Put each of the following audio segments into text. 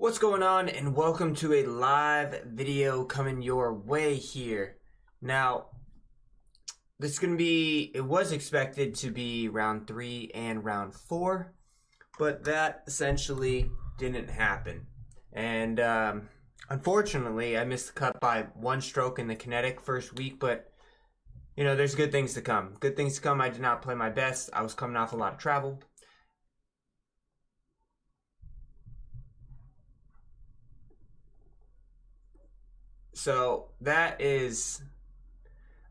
What's going on, and welcome to a live video coming your way here. Now, this is going to be, it was expected to be round 3 and round 4, but that essentially didn't happen. And unfortunately, I missed the cut by 1 stroke in the kinetic first week, but you know, there's good things to come. Good things to come. I did not play my best. I was coming off a lot of travel. So that is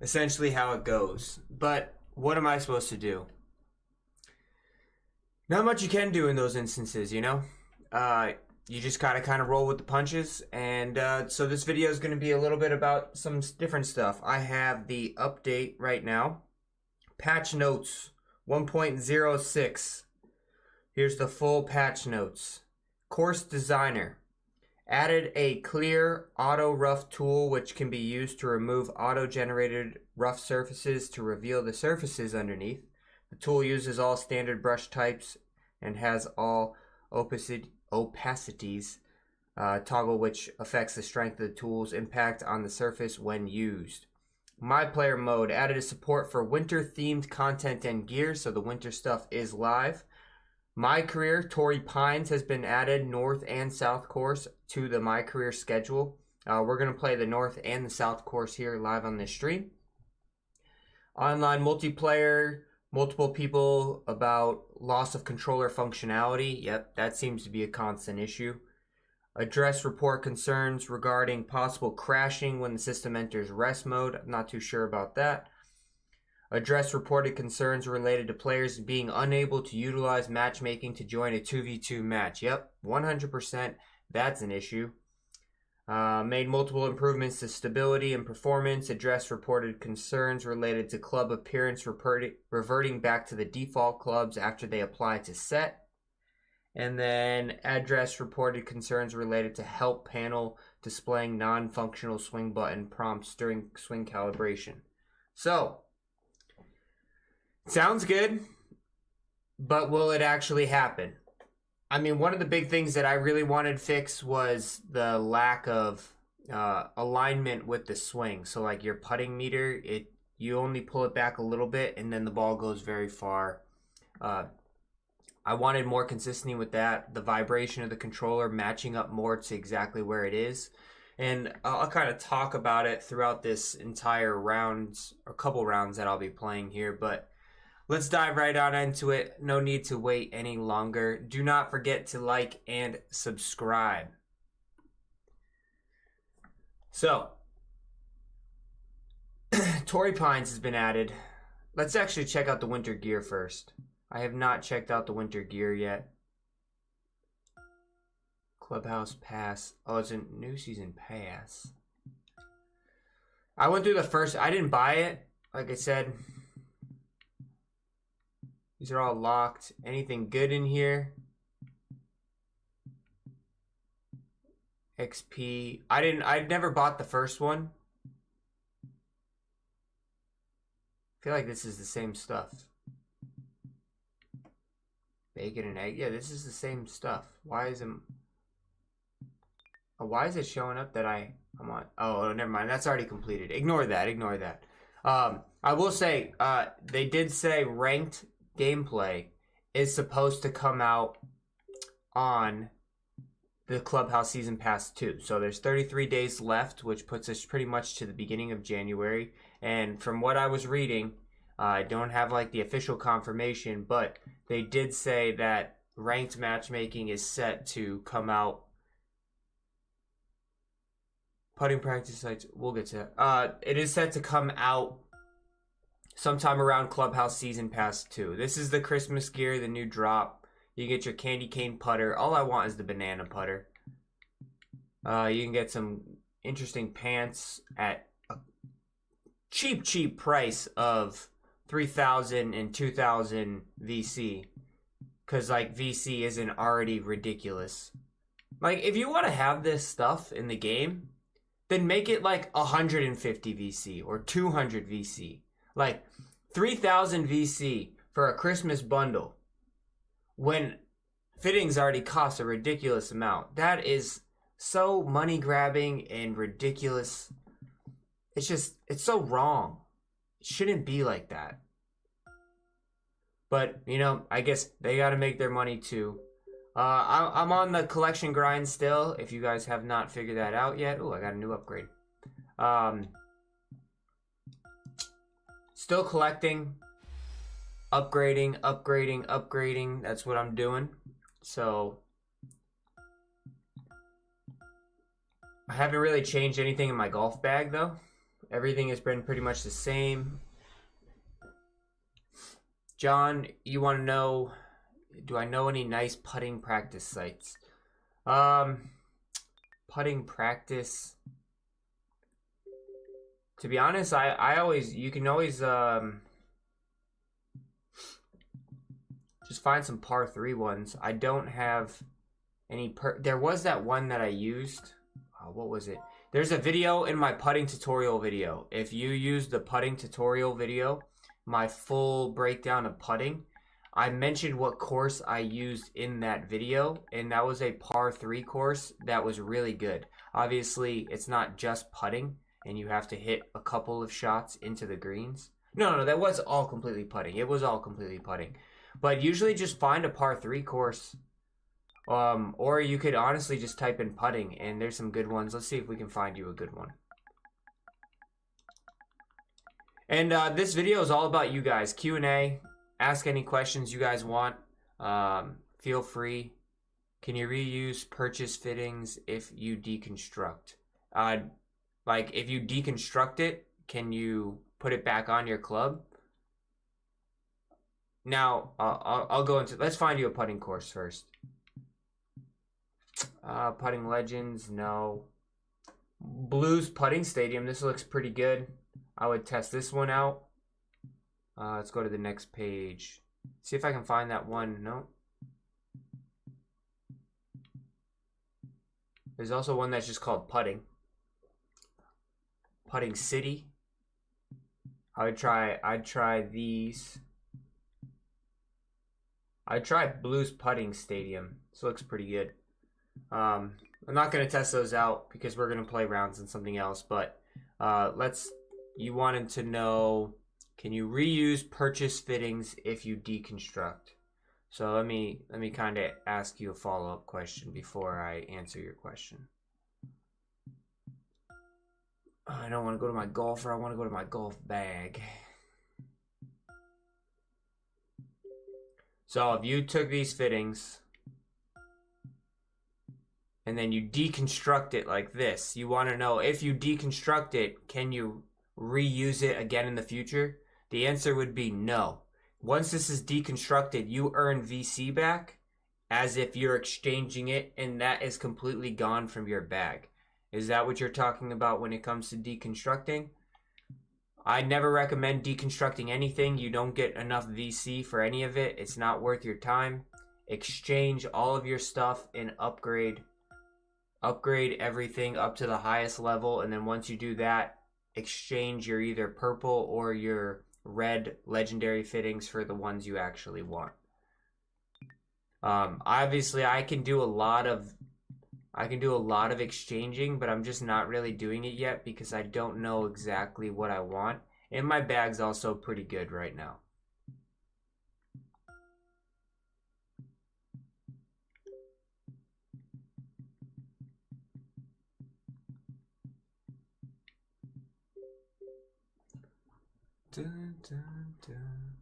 essentially how it goes. But what am I supposed to do? Not much you can do in those instances, you know? You just gotta kind of roll with the punches. And so this video is going to be a little bit about some different stuff. I have the update right now. Patch notes 1.06. Here's the full patch notes. Course designer. Added a clear auto rough tool which can be used to remove auto-generated rough surfaces to reveal the surfaces underneath. The tool uses all standard brush types and has all opacities toggle, which affects the strength of the tool's impact on the surface when used. My player mode added a support for winter themed content and gear, so the winter stuff is live. My Career, Torrey Pines has been added, North and South course, to the My Career schedule. We're going to play the North and the South course here live on this stream. Online multiplayer, multiple people about loss of controller functionality. Yep, that seems to be a constant issue. Address report concerns regarding possible crashing when the system enters rest mode. I'm not too sure about that. Address reported concerns related to players being unable to utilize matchmaking to join a 2v2 match. Yep, 100%, that's an issue. Made multiple improvements to stability and performance. Address reported concerns related to club appearance reverting back to the default clubs after they apply to set. And then address reported concerns related to help panel displaying non-functional swing button prompts during swing calibration. So, sounds good, but will it actually happen? I mean, one of the big things that I really wanted fixed was the lack of alignment with the swing. So like your putting meter, you only pull it back a little bit and then the ball goes very far. I wanted more consistency with that. The vibration of the controller matching up more to exactly where it is. And I'll kind of talk about it throughout this entire rounds, or couple rounds that I'll be playing here, but let's dive right on into it. No need to wait any longer. Do not forget to like and subscribe. So, Torrey Pines has been added. Let's actually check out the winter gear first. I have not checked out the winter gear yet. Clubhouse Pass. Oh, it's a new season pass. I went through the first. I didn't buy it. Like I said, these are all locked. Anything good in here? XP. I'd never bought the first one. I feel like this is the same stuff. Bacon and egg. Yeah, this is the same stuff. Why is it showing up that I'm on? Oh, never mind. That's already completed. Ignore that. Ignore that. I will say, they did say ranked gameplay is supposed to come out on the Clubhouse Season Pass 2. So there's 33 days left, which puts us pretty much to the beginning of January. And from what I was reading, I don't have like the official confirmation, but they did say that ranked matchmaking is set to come out. Putting practice sites, we'll get to that. It is set to come out sometime around Clubhouse Season Pass 2. This is the Christmas gear, the new drop. You get your candy cane putter. All I want is the banana putter. You can get some interesting pants at a cheap price of 3,000 and 2,000 VC. Because like VC isn't already ridiculous. Like if you want to have this stuff in the game, then make it like 150 VC or 200 VC. Like 3,000 VC for a Christmas bundle when fittings already cost a ridiculous amount. That is so money grabbing and ridiculous. It's so wrong. It shouldn't be like that. But, you know, I guess they got to make their money too. I'm on the collection grind still, if you guys have not figured that out yet. Oh, I got a new upgrade. Still collecting, upgrading. That's what I'm doing. So, I haven't really changed anything in my golf bag, though. Everything has been pretty much the same. John, you want to know, do I know any nice putting practice sites? Putting practice. To be honest, you can always just find some par 3 ones. I don't have any there was that one that I used. What was it? There's a video in my putting tutorial video. If you use the putting tutorial video, my full breakdown of putting, I mentioned what course I used in that video, and that was a par 3 course that was really good. Obviously, it's not just putting, and you have to hit a couple of shots into the greens. No, that was all completely putting. It was all completely putting. But usually just find a par 3 course. Or you could honestly just type in putting, and there's some good ones. Let's see if we can find you a good one. And this video is all about you guys. Q&A. Ask any questions you guys want. Feel free. Can you reuse purchase fittings if you deconstruct? Like, if you deconstruct it, can you put it back on your club? Now, I'll go into... Let's find you a putting course first. Putting Legends, no. Blues Putting Stadium, this looks pretty good. I would test this one out. Let's go to the next page. See if I can find that one. No. There's also one that's just called Putting. Putting City. I'd try these. I'd try Blues Putting Stadium. This looks pretty good. I'm not going to test those out because we're going to play rounds and something else, but you wanted to know, can you reuse purchase fittings if you deconstruct? So let me kind of ask you a follow-up question before I answer your question. I don't want to go to my golfer, I want to go to my golf bag. So if you took these fittings and then you deconstruct it like this, you want to know, if you deconstruct it, can you reuse it again in the future? The answer would be no. Once this is deconstructed, you earn VC back as if you're exchanging it, and that is completely gone from your bag. Is that what you're talking about when it comes to deconstructing? I never recommend deconstructing anything. You don't get enough VC for any of it. It's not worth your time. Exchange all of your stuff and upgrade everything up to the highest level, and then once you do that, exchange your either purple or your red legendary fittings for the ones you actually want. Obviously I can do a lot of exchanging, but I'm just not really doing it yet because I don't know exactly what I want, and my bag's also pretty good right now. Dun, dun, dun.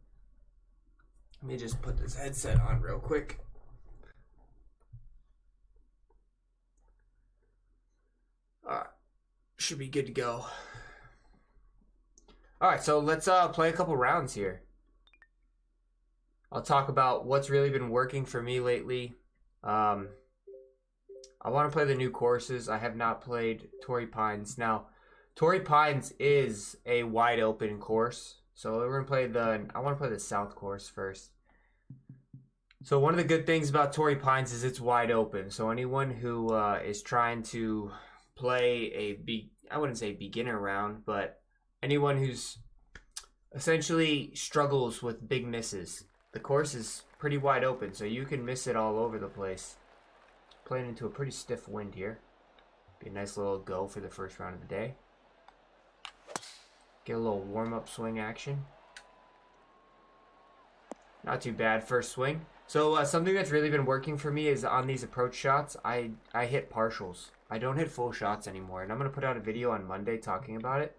Let me just put this headset on real quick. Alright, should be good to go. Alright, so let's play a couple rounds here. I'll talk about what's really been working for me lately. I want to play the new courses. I have not played Torrey Pines. Now, Torrey Pines is a wide open course. So we're going to play I want to play the South course first. So one of the good things about Torrey Pines is it's wide open. So anyone who is trying to play I wouldn't say beginner round, but anyone who's essentially struggles with big misses, the course is pretty wide open, so you can miss it all over the place. Playing into a pretty stiff wind here. Be a nice little go for the first round of the day. Get a little warm-up swing action. Not too bad first swing. So something that's really been working for me is on these approach shots, I hit partials. I don't hit full shots anymore, and I'm going to put out a video on Monday talking about it.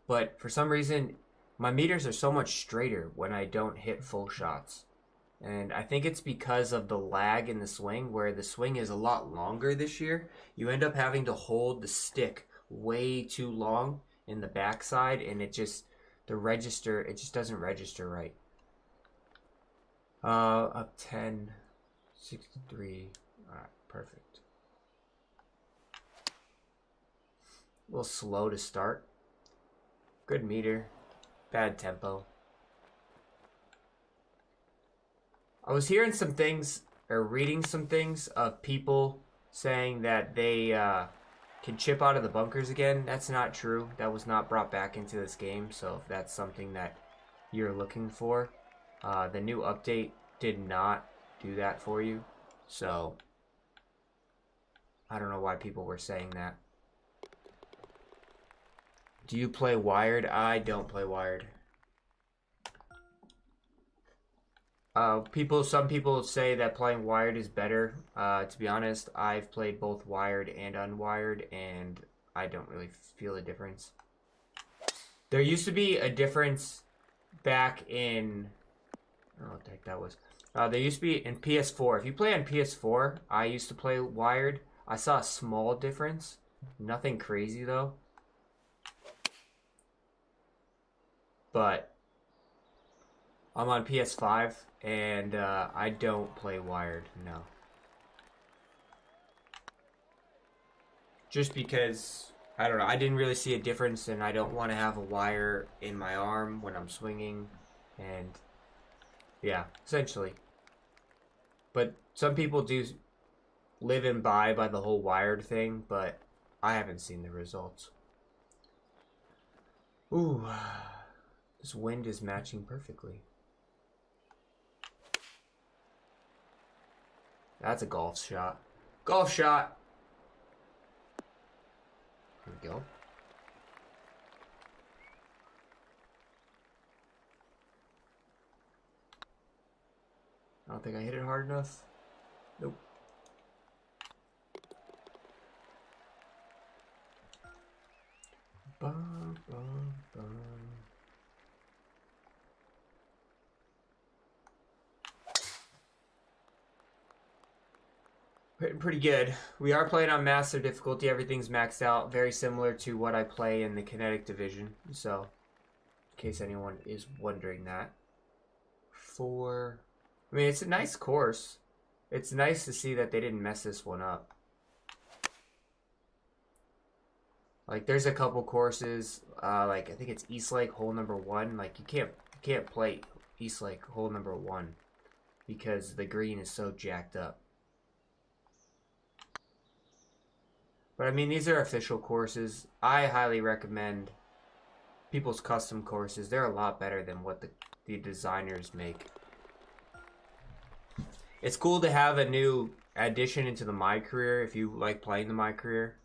But for some reason, my meters are so much straighter when I don't hit full shots. And I think it's because of the lag in the swing, where the swing is a lot longer this year. You end up having to hold the stick way too long in the backside, and it just doesn't register right. Up 10, 63. Alright, perfect. A little slow to start. Good meter. Bad tempo. I was hearing some things, or reading some things, of people saying that they can chip out of the bunkers again. That's not true. That was not brought back into this game, so if that's something that you're looking for, the new update did not do that for you, so I don't know why people were saying that. Do you play wired? I don't play wired. Some people say that playing wired is better. To be honest, I've played both wired and unwired, and I don't really feel a difference. There used to be a difference back in... I don't know what the heck that was. There used to be in PS4. If you play on PS4, I used to play wired. I saw a small difference. Nothing crazy, though. But I'm on PS5, and I don't play wired, no. Just because, I don't know, I didn't really see a difference, and I don't want to have a wire in my arm when I'm swinging, and yeah, essentially. But some people do live and buy by the whole wired thing, but I haven't seen the results. Ooh, this wind is matching perfectly. That's a golf shot. Golf shot! Here we go. I don't think I hit it hard enough. Nope. Bum, bum, bum. Pretty good. We are playing on master difficulty. Everything's maxed out. Very similar to what I play in the kinetic division. So, in case anyone is wondering that. I mean, it's a nice course. It's nice to see that they didn't mess this one up. Like, there's a couple courses, like, I think it's East Lake, hole number 1. Like, you can't play East Lake, hole number 1. Because the green is so jacked up. But, I mean, these are official courses. I highly recommend people's custom courses. They're a lot better than what the designers make. It's cool to have a new addition into the My Career if you like playing the My Career.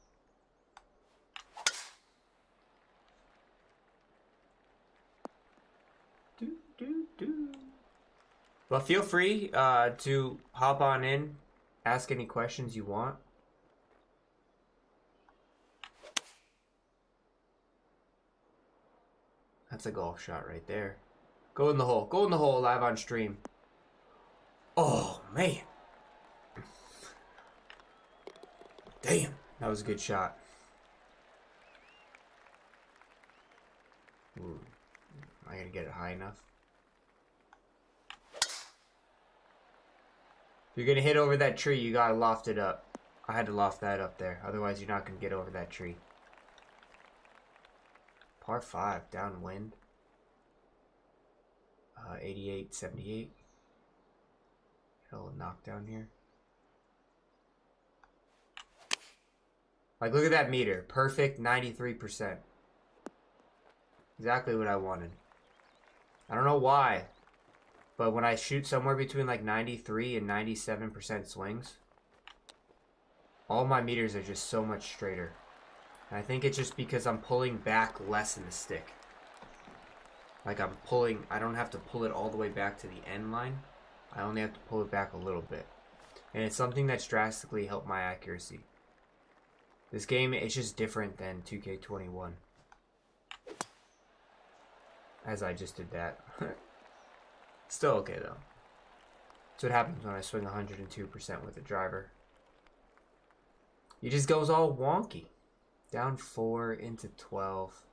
Well, feel free to hop on in, ask any questions you want. That's a golf shot right there. Go in the hole. Go in the hole live on stream. Oh, man. Damn. That was a good shot. Ooh. Am I going to get it high enough? If you're going to hit over that tree, you got to loft it up. I had to loft that up there. Otherwise, you're not going to get over that tree. Par 5, downwind. 88, 78. A little knockdown here. Like, look at that meter. Perfect, 93%. Exactly what I wanted. I don't know why. But when I shoot somewhere between like 93 and 97% swings, all my meters are just so much straighter. And I think it's just because I'm pulling back less in the stick. Like I'm pulling, I don't have to pull it all the way back to the end line. I only have to pull it back a little bit. And it's something that's drastically helped my accuracy. This game is just different than 2K21. As I just did that. Still okay though. That's what happens when I swing 102% with a driver. He just goes all wonky. Down 4 into 12.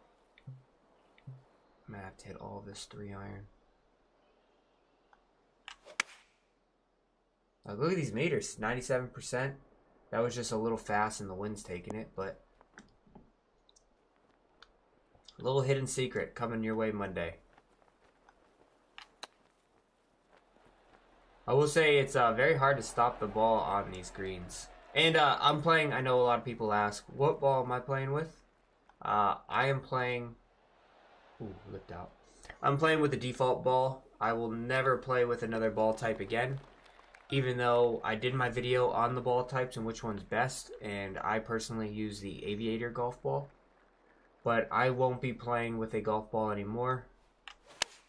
I'm gonna have to hit all this 3-iron. Like, look at these meters, 97%. That was just a little fast and the wind's taking it, but a little hidden secret coming your way Monday. I will say it's very hard to stop the ball on these greens. And I'm playing, I know a lot of people ask, what ball am I playing with? I am playing, ooh, lipped out. I'm playing with the default ball. I will never play with another ball type again. Even though I did my video on the ball types and which one's best, and I personally use the Aviator golf ball. But I won't be playing with a golf ball anymore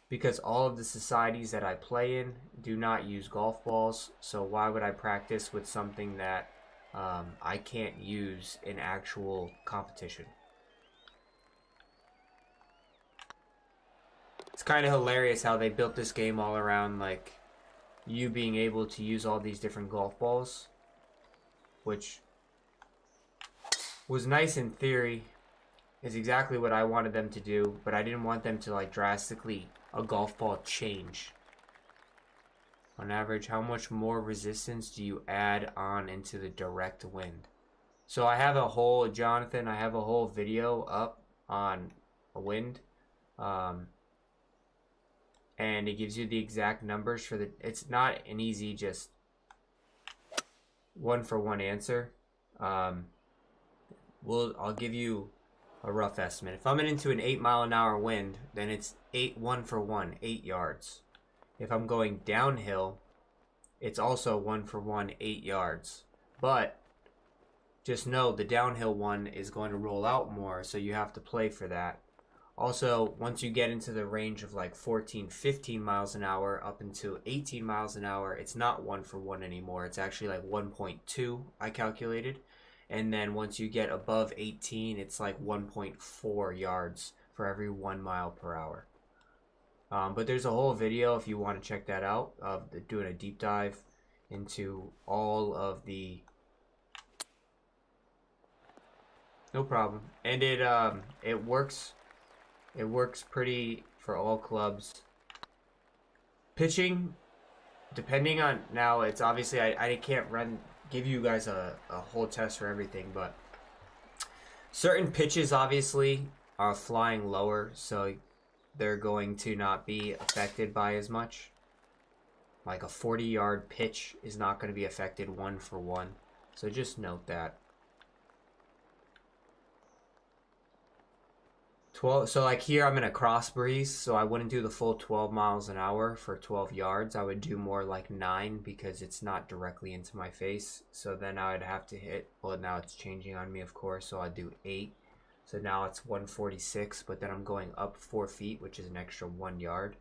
because all of the societies that I play in do not use golf balls. So why would I practice with something that I can't use in actual competition? It's kind of hilarious how they built this game all around like you being able to use all these different golf balls, which was nice in theory, is exactly what I wanted them to do, but I didn't want them to like drastically a golf ball change. On average, how much more resistance do you add on into the direct wind? So I have a whole, Jonathan, I have a whole video up on a wind. And it gives you the exact numbers for the, it's not an easy just one for one answer. I'll give you a rough estimate. If I'm into an 8-mile-an-hour wind, then it's 1 for 1, 8 yards. If I'm going downhill, it's also 1 for 1, 8 yards. But just know the downhill one is going to roll out more, so you have to play for that. Also, once you get into the range of like 14, 15 miles an hour up into 18 miles an hour, it's not 1 for 1 anymore. It's actually like 1.2, I calculated. And then once you get above 18, it's like 1.4 yards for every 1 mile per hour. But there's a whole video if you want to check that out of doing a deep dive into all of the. No problem. And it works. It works pretty for all clubs. Pitching, depending on, now it's obviously I can't give you guys a whole test for everything, but certain pitches obviously are flying lower, so they're going to not be affected by as much. Like a 40-yard pitch is not going to be affected 1 for 1, so just note that. 12, so like here I'm in a cross breeze, so I wouldn't do the full 12 miles an hour for 12 yards. I would do more like 9 because it's not directly into my face. So then I would have to hit, well now it's changing on me of course, so I'd do 8. So now it's 146, but then I'm going up 4 feet, which is an extra 1 yard.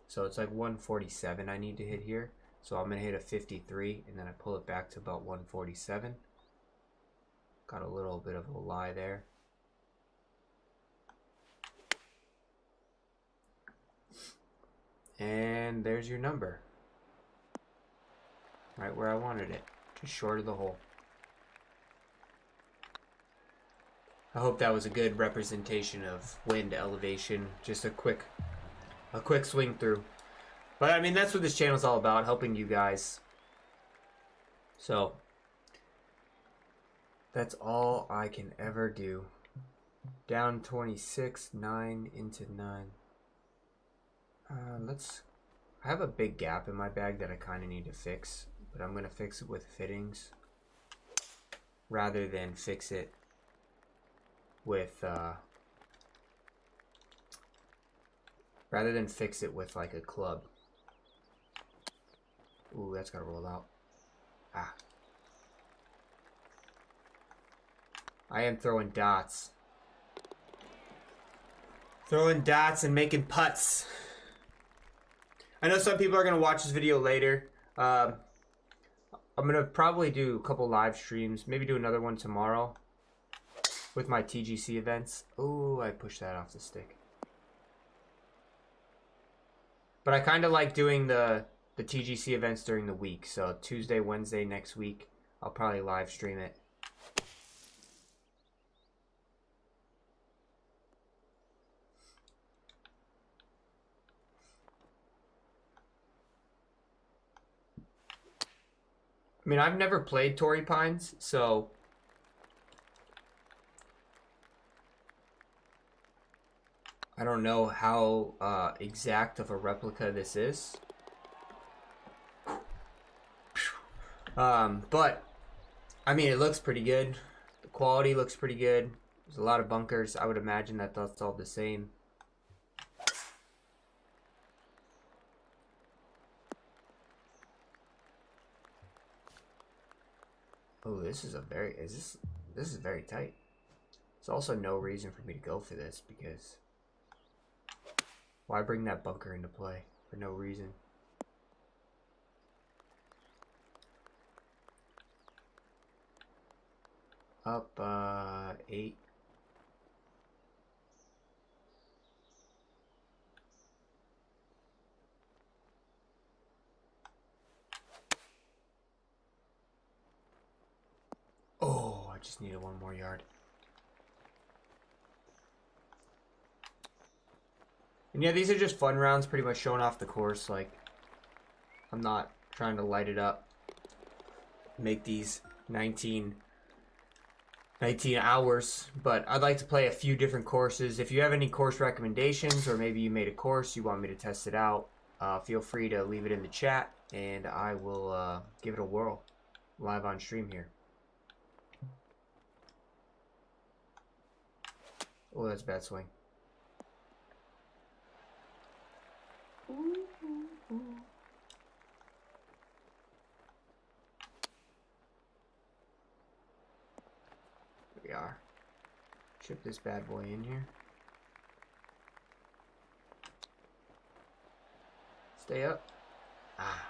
So it's like 147 I need to hit here. So I'm going to hit a 53 and then I pull it back to about 147. Got a little bit of a lie there. And there's your number. Right where I wanted it. Just short of the hole. I hope that was a good representation of wind elevation. Just a quick swing through. But I mean, that's what this channel is all about, helping you guys. So that's all I can ever do. Down 26, 9 into 9. I have a big gap in my bag that I kind of need to fix, but I'm going to fix it with fittings rather than fix it with like a club. Ooh, that's gotta roll out. Ah. I am throwing dots. Throwing dots and making putts. I know some people are going to watch this video later. I'm going to probably do a couple live streams. Maybe do another one tomorrow with my TGC events. Oh, I pushed that off the stick. But I kind of like doing the TGC events during the week. So Tuesday, Wednesday next week, I'll probably live stream it. I mean, I've never played Torrey Pines, so I don't know how exact of a replica this is. But I mean, it looks pretty good. The quality looks pretty good. There's a lot of bunkers. I would imagine that that's all the same. Oh, this is a very this is very tight. There's also no reason for me to go for this because why bring that bunker into play for no reason? Up 8. Oh, I just needed one more yard. And yeah, these are just fun rounds, pretty much showing off the course. Like, I'm not trying to light it up. Make these 19 hours, but I'd like to play a few different courses. If you have any course recommendations, or maybe you made a course, you want me to test it out, feel free to leave it in the chat, and I will give it a whirl live on stream here. Oh, that's a bad swing. There we are. Chip this bad boy in here. Stay up. Ah.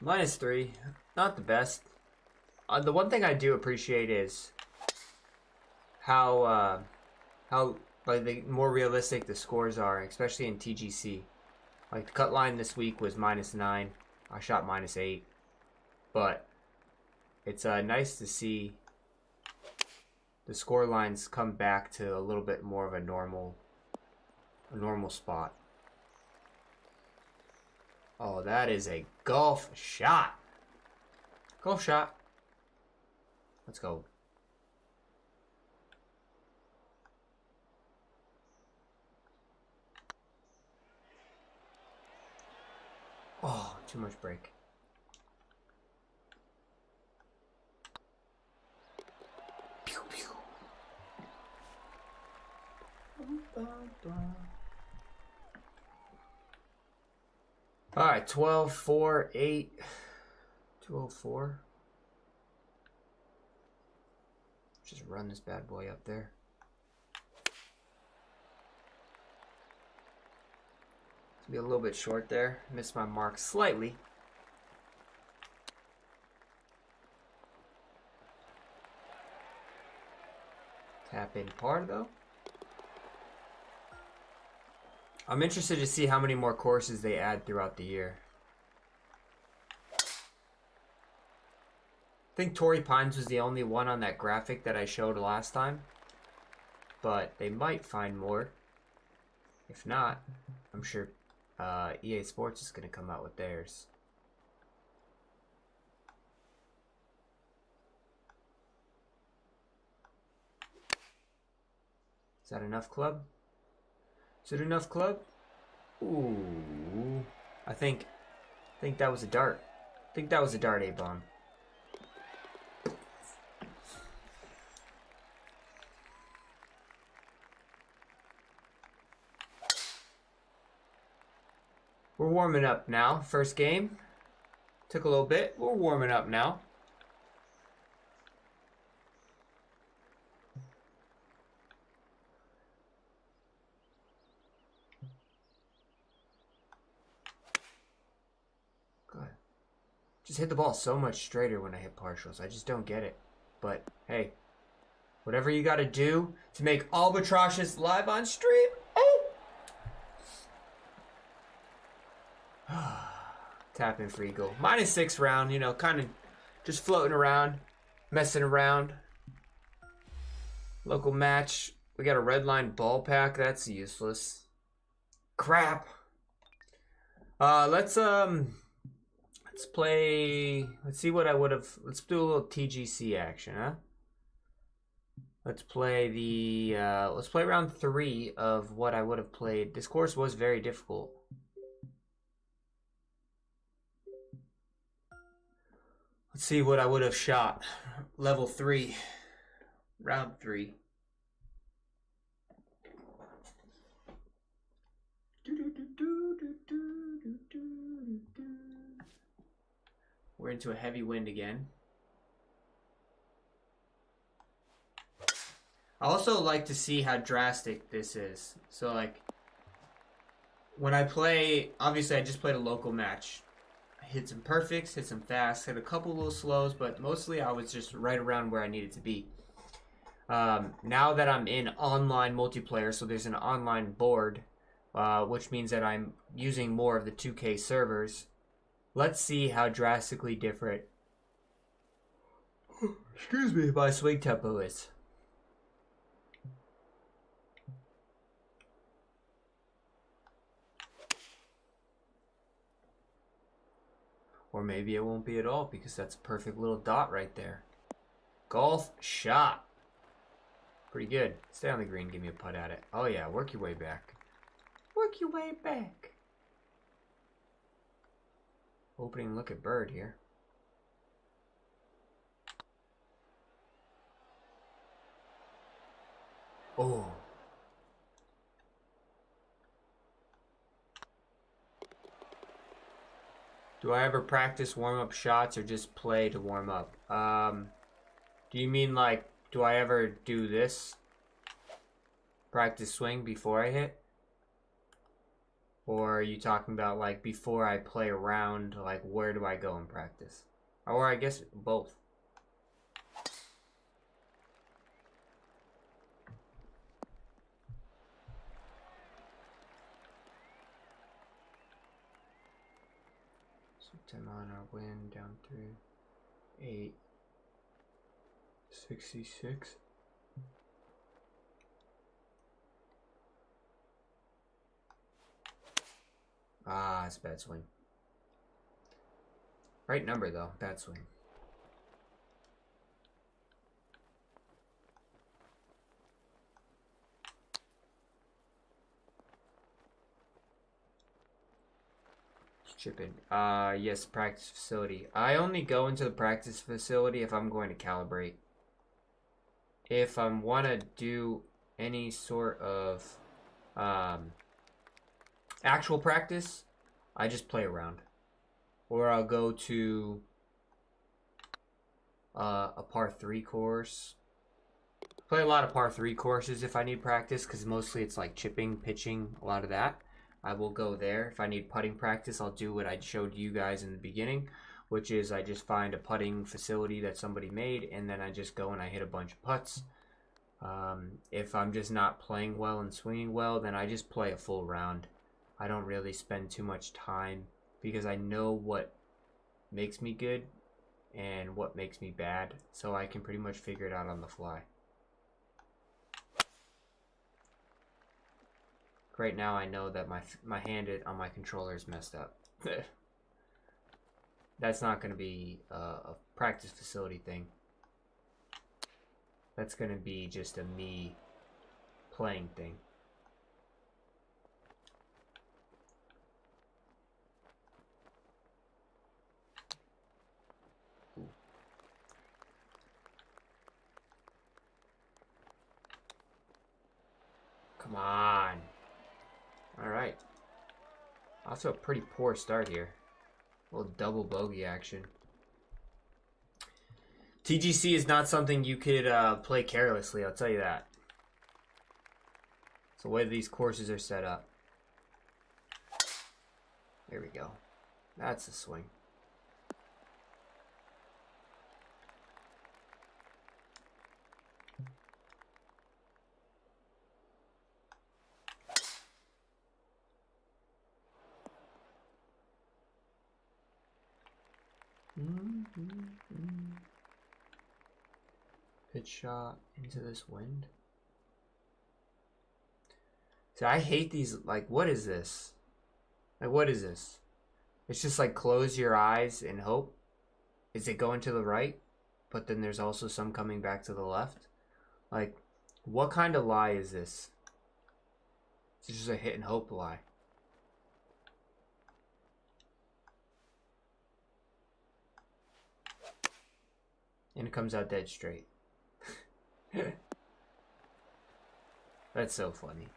-3. Not the best. The one thing I do appreciate is how like the more realistic the scores are, especially in TGC. Like the cut line this week was -9. I shot -8, but it's nice to see the score lines come back to a little bit more of a normal spot. Oh, that is a golf shot. Golf shot. Let's go. Oh, too much break. Pew, pew. All right, 12, 4, 8, 204. Just run this bad boy up there. Be a little bit short there. Missed my mark slightly. Tap in par though. I'm interested to see how many more courses they add throughout the year. I think Torrey Pines was the only one on that graphic that I showed last time. But they might find more. If not, I'm sure EA Sports is going to come out with theirs. Is that enough, club? Is it enough, club? Ooh. I think that was a dart. I think that was a dart A-bomb. We're warming up now. First game. Took a little bit. We're warming up now. Good. Just hit the ball so much straighter when I hit partials. I just don't get it. But, hey. Whatever you gotta do to make Albatroshes live on stream. Oh! Tap in for eagle. -6 round, you know, kind of just floating around, messing around. Local match. We got a red line ball pack. That's useless. Crap. Let's play. Let's see what I would have. Let's do a little TGC action, huh? Let's play the. Let's play round 3 of what I would have played. This course was very difficult. Let's see what I would have shot. Level 3. Round 3. We're into a heavy wind again. I also like to see how drastic this is. So, like, when I play, obviously I just played a local match. I hit some perfects, hit some fasts, hit a couple little slows, but mostly I was just right around where I needed to be. Now that I'm in online multiplayer, so there's an online board, which means that I'm using more of the 2K servers. Let's see how drastically different, excuse me, my swing tempo is. Or maybe it won't be at all because that's a perfect little dot right there. Golf shot. Pretty good. Stay on the green, give me a putt at it. Oh yeah, work your way back. Work your way back. Opening look at bird here. Oh. Do I ever practice warm-up shots or just play to warm up? Do you mean like, do I ever do this? Practice swing before I hit? Or are you talking about like before I play around, like where do I go and practice? Or I guess both. So 10 on our win, down 3, 8, 66. Ah, it's a bad swing. Right number though, bad swing. Chipping. Yes, practice facility. I only go into the practice facility if I'm going to calibrate. If I want to do any sort of actual practice, I just play around. Or I'll go to a par 3 course. Play a lot of par 3 courses if I need practice, because mostly it's like chipping, pitching, a lot of that. I will go there. If I need putting practice, I'll do what I showed you guys in the beginning, which is I just find a putting facility that somebody made, and then I just go and I hit a bunch of putts. If I'm just not playing well and swinging well, then I just play a full round. I don't really spend too much time because I know what makes me good and what makes me bad, so I can pretty much figure it out on the fly. Right now I know that my hand on my controller is messed up. That's not going to be a practice facility thing. That's going to be just a me playing thing. Ooh. Come on. All right. Also a pretty poor start here. A little double bogey action. TGC is not something you could play carelessly, I'll tell you that. It's the way these courses are set up. There we go. That's the swing. Pitch shot into this wind. So I hate these, like, what is this? Like, what is this? It's just like close your eyes and hope. Is it going to the right? But then there's also some coming back to the left. Like, what kind of lie is this? It's just a hit and hope lie. And it comes out dead straight. That's so funny.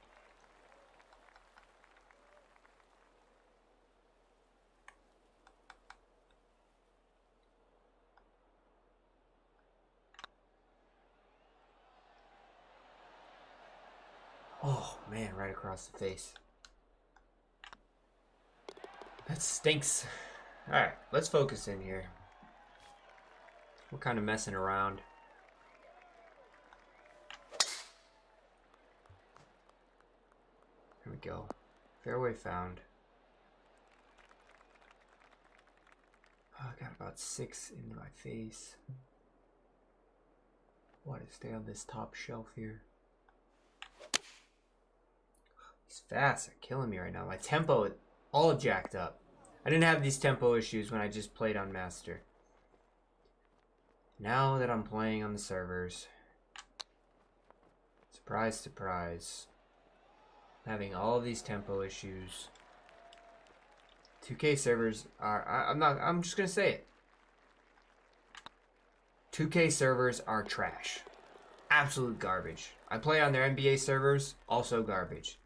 Oh man, right across the face. That stinks. Alright, let's focus in here. We're kind of messing around. Here we go. Fairway found. Oh, I got about 6 into my face. What to stay on this top shelf here? These fasts are killing me right now. My tempo is all jacked up. I didn't have these tempo issues when I just played on Master. Now that I'm playing on the servers, surprise, surprise, having all of these tempo issues. 2K servers are, I'm just gonna say it. 2K servers are trash. Absolute garbage. I play on their NBA servers, also garbage.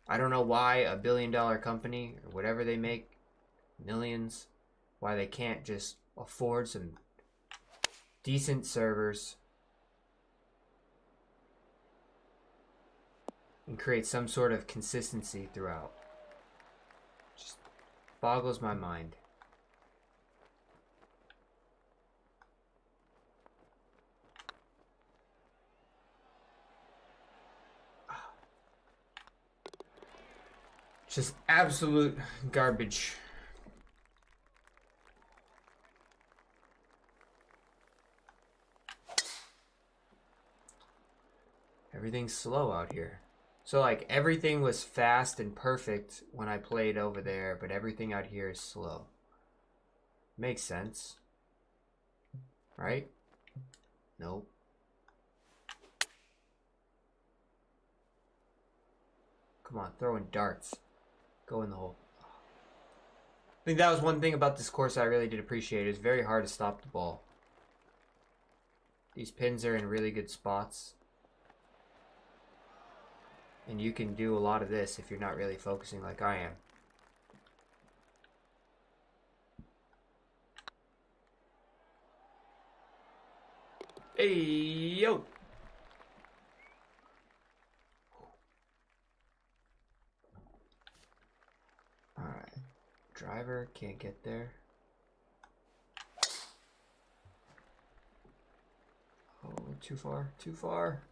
I don't know why a billion-dollar company, or whatever they make, millions, why they can't just afford some decent servers and create some sort of consistency throughout. Just boggles my mind. Just absolute garbage. Everything's slow out here. So like everything was fast and perfect when I played over there, but everything out here is slow. Makes sense. Right? Nope. Come on, throwing darts. Go in the hole. I think that was one thing about this course I really did appreciate. It's very hard to stop the ball. These pins are in really good spots. And you can do a lot of this if you're not really focusing like I am. Hey, yo! Alright. Driver can't get there. Oh, too far, too far.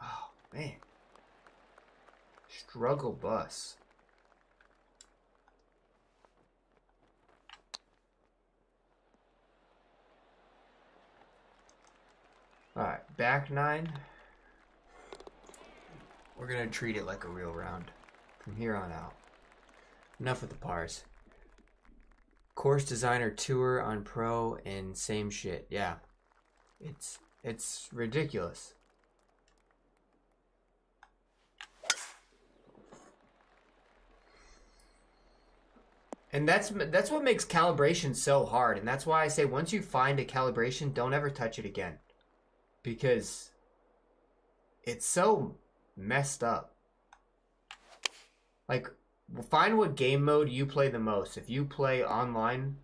Oh, man. Struggle bus. Alright, back 9. We're gonna treat it like a real round from here on out. Enough with the pars. Course designer tour on pro and same shit. Yeah. It's ridiculous. And that's what makes calibration so hard. And that's why I say once you find a calibration, don't ever touch it again. Because it's so messed up. Like, find what game mode you play the most. If you play online,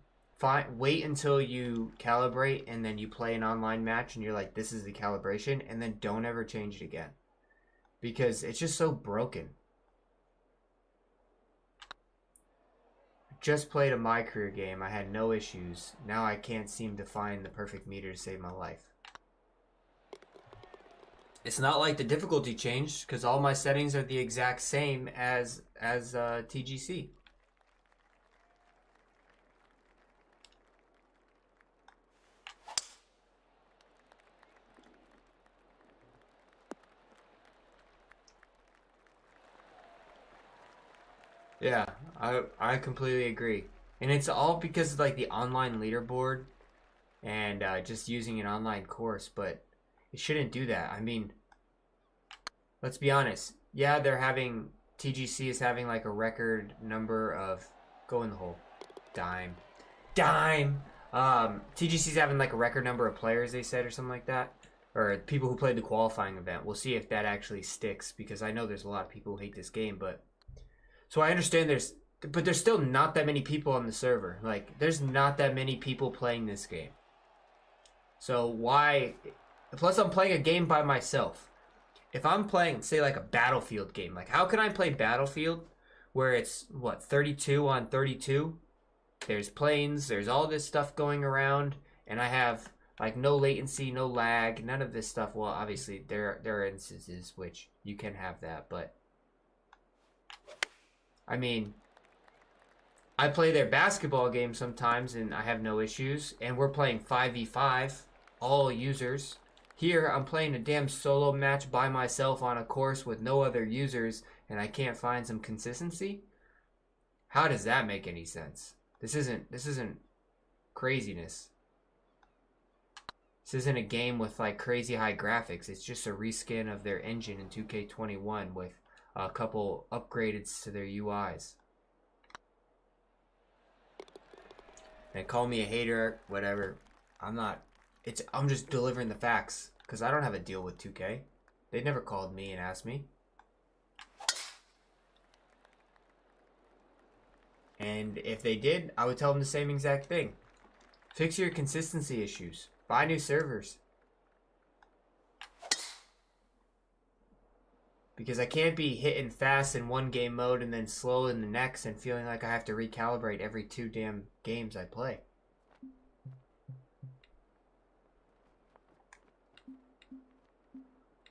wait until you calibrate and then you play an online match and you're like, this is the calibration, and then don't ever change it again. Because it's just so broken. Just played a My Career game. I had no issues. Now I can't seem to find the perfect meter to save my life. It's not like the difficulty changed because all my settings are the exact same as TGC. Yeah, I completely agree. And it's all because of like the online leaderboard and just using an online course, but it shouldn't do that. I mean, let's be honest. Yeah, TGC is having like a record number of, go in the hole, dime. TGC is having like a record number of players, they said, or something like that, or people who played the qualifying event. We'll see if that actually sticks, because I know there's a lot of people who hate this game, but so I understand but there's still not that many people on the server. Like, there's not that many people playing this game. So why? Plus, I'm playing a game by myself. If I'm playing, say, like a Battlefield game, like how can I play Battlefield where it's, what, 32 on 32? There's planes, there's all this stuff going around, and I have, like, no latency, no lag, none of this stuff. Well, obviously, there are instances which you can have that, but I mean, I play their basketball game sometimes and I have no issues, and we're playing 5v5, all users. Here, I'm playing a damn solo match by myself on a course with no other users, and I can't find some consistency? How does that make any sense? This isn't craziness. This isn't a game with like crazy high graphics. It's just a reskin of their engine in 2K21 with a couple upgrades to their UIs. And call me a hater, whatever. I'm just delivering the facts, because I don't have a deal with 2K. They never called me and asked me. And if they did, I would tell them the same exact thing. Fix your consistency issues. Buy new servers. Because I can't be hitting fast in one game mode and then slow in the next and feeling like I have to recalibrate every 2 damn games I play.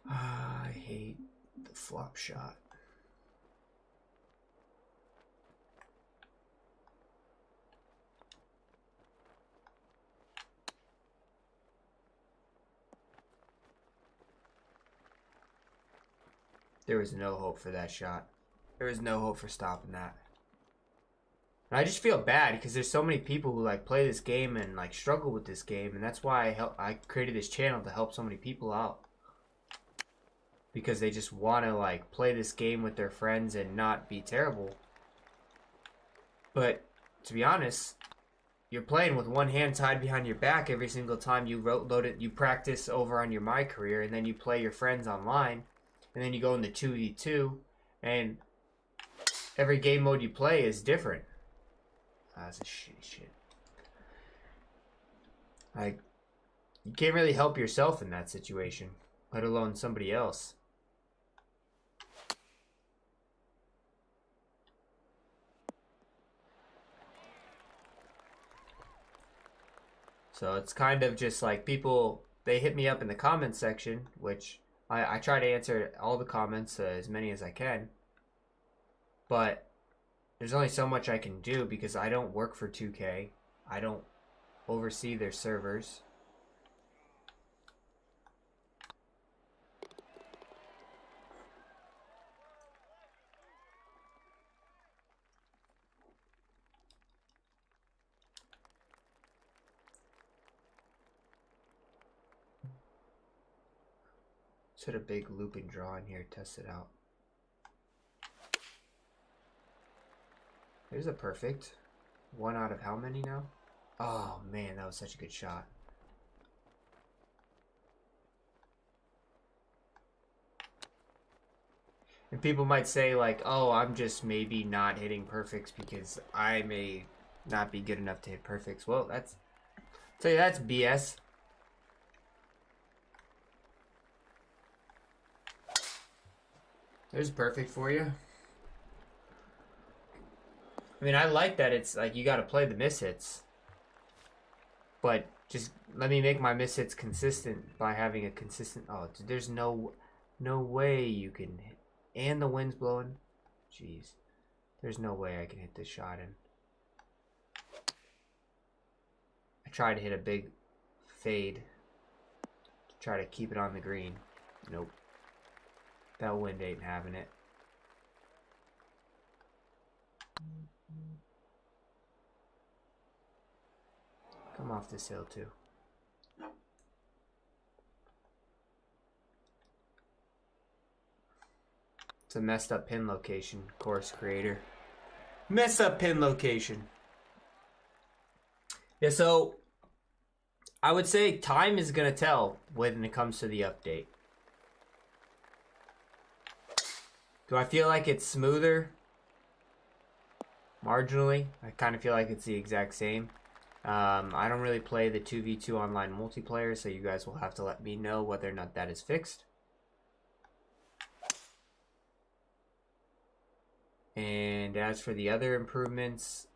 I hate the flop shot. There was no hope for that shot. There was no hope for stopping that. And I just feel bad because there's so many people who like play this game and like struggle with this game, and that's why I created this channel to help so many people out. Because they just want to like play this game with their friends and not be terrible. But to be honest, you're playing with one hand tied behind your back every single time you load it. You practice over on your My Career, and then you play your friends online, and then you go into 2v2, and every game mode you play is different. That's a shitty shit. Like, you can't really help yourself in that situation, let alone somebody else. So it's kind of just like people, they hit me up in the comments section, which I try to answer all the comments, as many as I can. But there's only so much I can do because I don't work for 2K. I don't oversee their servers. Let's hit a big loop and draw in here, test it out. There's a perfect. 1 out of how many now? Oh man, that was such a good shot. And people might say like, oh, I'm just maybe not hitting perfects because I may not be good enough to hit perfects. Well, I'll tell you that's BS. There's perfect for you. I mean, I like that it's like you got to play the mishits. But just let me make my mishits consistent by having a consistent... Oh, there's no way you can hit. And the wind's blowing. Jeez. There's no way I can hit this shot in. I tried to hit a big fade to try to keep it on the green. Nope. That wind ain't having it. Come off this hill too. It's a messed up pin location, course creator. Mess up pin location. Yeah, so I would say time is gonna tell when it comes to the update. Do I feel like it's smoother? Marginally. I kind of feel like it's the exact same. I don't really play the 2v2 online multiplayer, so you guys will have to let me know whether or not that is fixed. And as for the other improvements,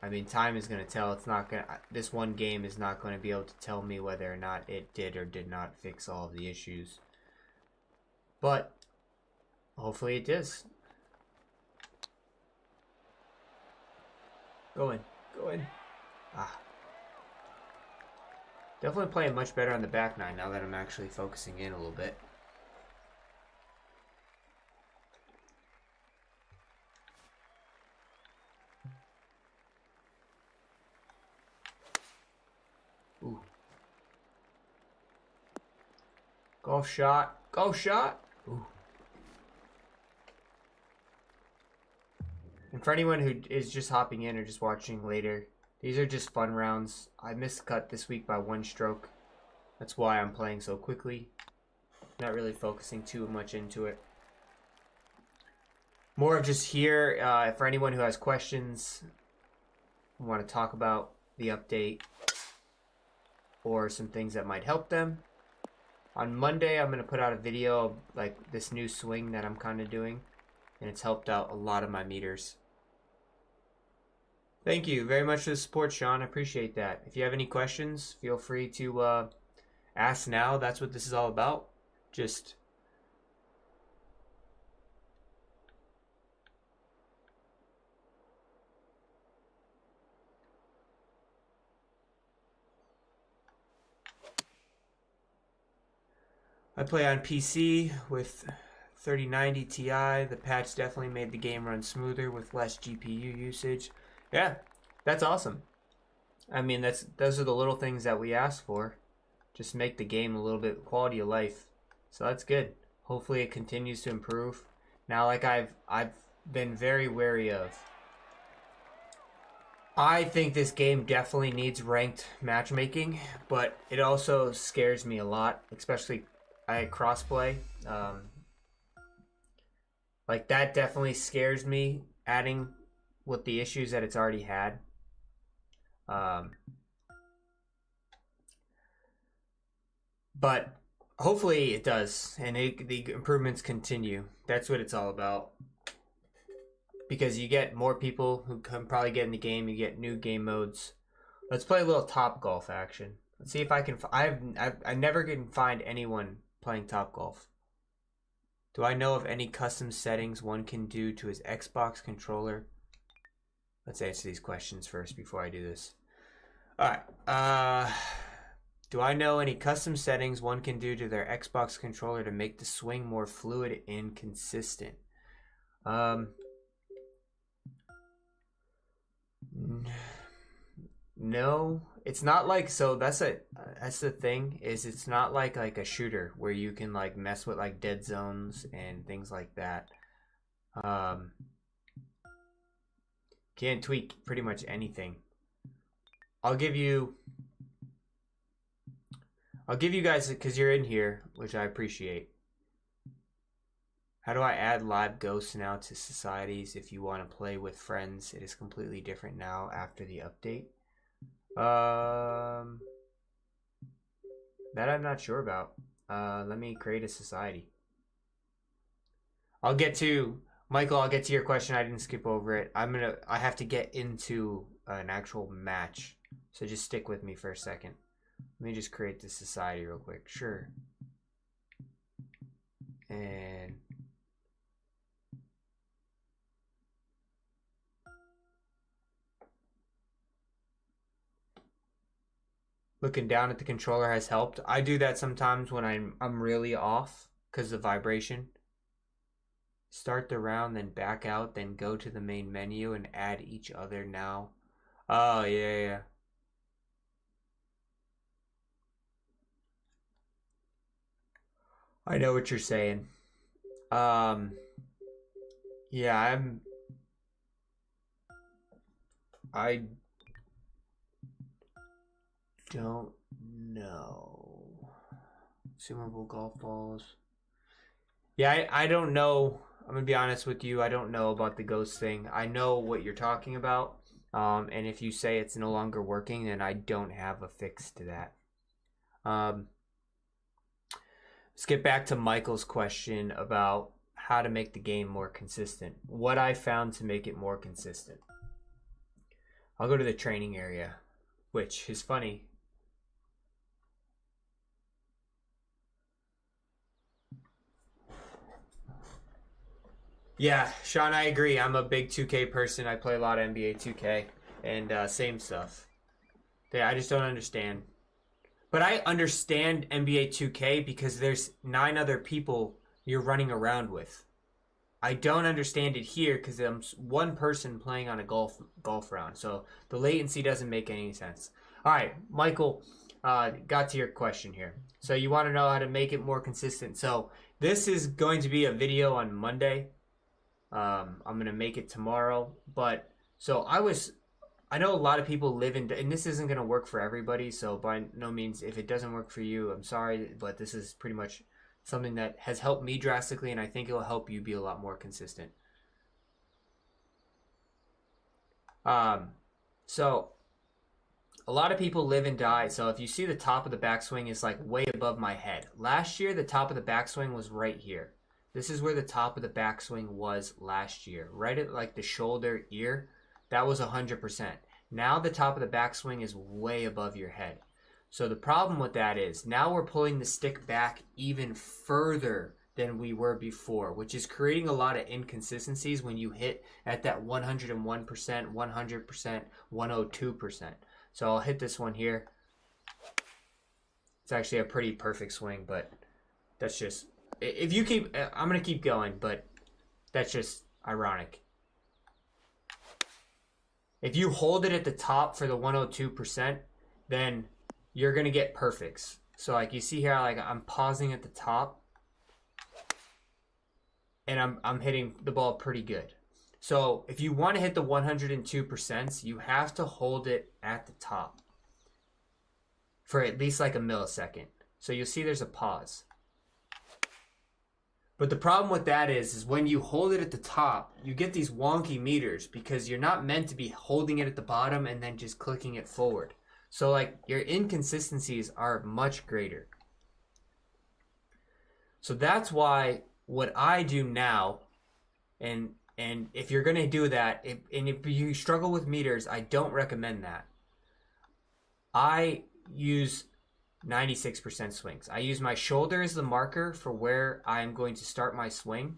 I mean, time is going to tell. It's not going to, this one game is not going to be able to tell me whether or not it did or did not fix all of the issues. But hopefully it does. Go in. Go in. Ah. Definitely playing much better on the back nine now that I'm actually focusing in a little bit. Ooh. Golf shot. Golf shot. Ooh. And for anyone who is just hopping in or just watching later, these are just fun rounds. I missed cut this week by 1 stroke. That's why I'm playing so quickly. Not really focusing too much into it. More of just here, for anyone who has questions, want to talk about the update, or some things that might help them. On Monday, I'm going to put out a video of like this new swing that I'm kind of doing, and it's helped out a lot of my meters. Thank you very much for the support, Sean. I appreciate that. If you have any questions, feel free to ask now. That's what this is all about. Just I play on PC with 3090 Ti. The patch definitely made the game run smoother with less GPU usage. Yeah, that's awesome. I mean, those are the little things that we ask for. Just make the game a little bit quality of life. So that's good. Hopefully it continues to improve. Now, like I've been very wary of, I think this game definitely needs ranked matchmaking, but it also scares me a lot, especially crossplay. Like that definitely scares me, adding with the issues that it's already had. But hopefully it does, and the improvements continue. That's what it's all about. Because you get more people who can probably get in the game. You get new game modes. Let's play a little Top Golf action. Let's see if I can. I never can find anyone playing Top Golf. Do I know of any custom settings one can do to his Xbox controller? Let's answer these questions first before I do this. Alright. Do I know any custom settings one can do to their Xbox controller to make the swing more fluid and consistent? No. It's not like, so that's the thing, is it's not like a shooter where you can like mess with like dead zones and things like that. Can't tweak pretty much anything. I'll give you guys, because you're in here, which I appreciate. How do I add live ghosts now to societies if you want to play with friends? It is completely different now after the update. That I'm not sure about. Let me create a society. I'll get to Michael. I'll get to your question. I didn't skip over it. I have to get into an actual match, so just stick with me for a second. Let me just create this society real quick. Sure. And looking down at the controller has helped. I do that sometimes when I'm really off because of vibration. Start the round, then back out, then go to the main menu and add each other now. Oh, yeah. I know what you're saying. Yeah, I don't know. Consumable golf balls. Yeah, I don't know. I'm going to be honest with you. I don't know about the ghost thing. I know what you're talking about. And if you say it's no longer working, then I don't have a fix to that. Let's get back to Michael's question about how to make the game more consistent. What I found to make it more consistent. I'll go to the training area, which is funny. Yeah, Sean, I agree. I'm a big 2K person. I play a lot of NBA 2K and same stuff. Yeah, I just don't understand. But I understand NBA 2K because there's 9 other people you're running around with. I don't understand it here because I'm one person playing on a golf round. So the latency doesn't make any sense. All right, Michael, got to your question here. So you want to know how to make it more consistent. So this is going to be a video on Monday. I'm going to make it tomorrow. But so I know a lot of people live in, and this isn't going to work for everybody. So by no means, if it doesn't work for you, I'm sorry. But this is pretty much something that has helped me drastically, and I think it'll help you be a lot more consistent. So a lot of people live and die. So if you see the top of the backswing is like way above my head. Last year, the top of the backswing was right here. This is where the top of the backswing was last year. Right at like the shoulder, ear. That was 100%. Now the top of the backswing is way above your head. So the problem with that is now we're pulling the stick back even further than we were before, which is creating a lot of inconsistencies when you hit at that 101%, 100%, 102%. So I'll hit this one here. It's actually a pretty perfect swing, but that's just, if you keep, I'm going to keep going, but that's just ironic. If you hold it at the top for the 102%, then you're going to get perfects. So like you see here, like I'm pausing at the top and I'm hitting the ball pretty good. So if you want to hit the 102%, you have to hold it at the top for at least like a millisecond. So you'll see there's a pause. But the problem with that is when you hold it at the top, you get these wonky meters because you're not meant to be holding it at the bottom and then just clicking it forward. So like your inconsistencies are much greater. So that's why what I do now, and if you're going to do that, and if you struggle with meters, I don't recommend that. I use 96% swings. I use my shoulder as the marker for where I'm going to start my swing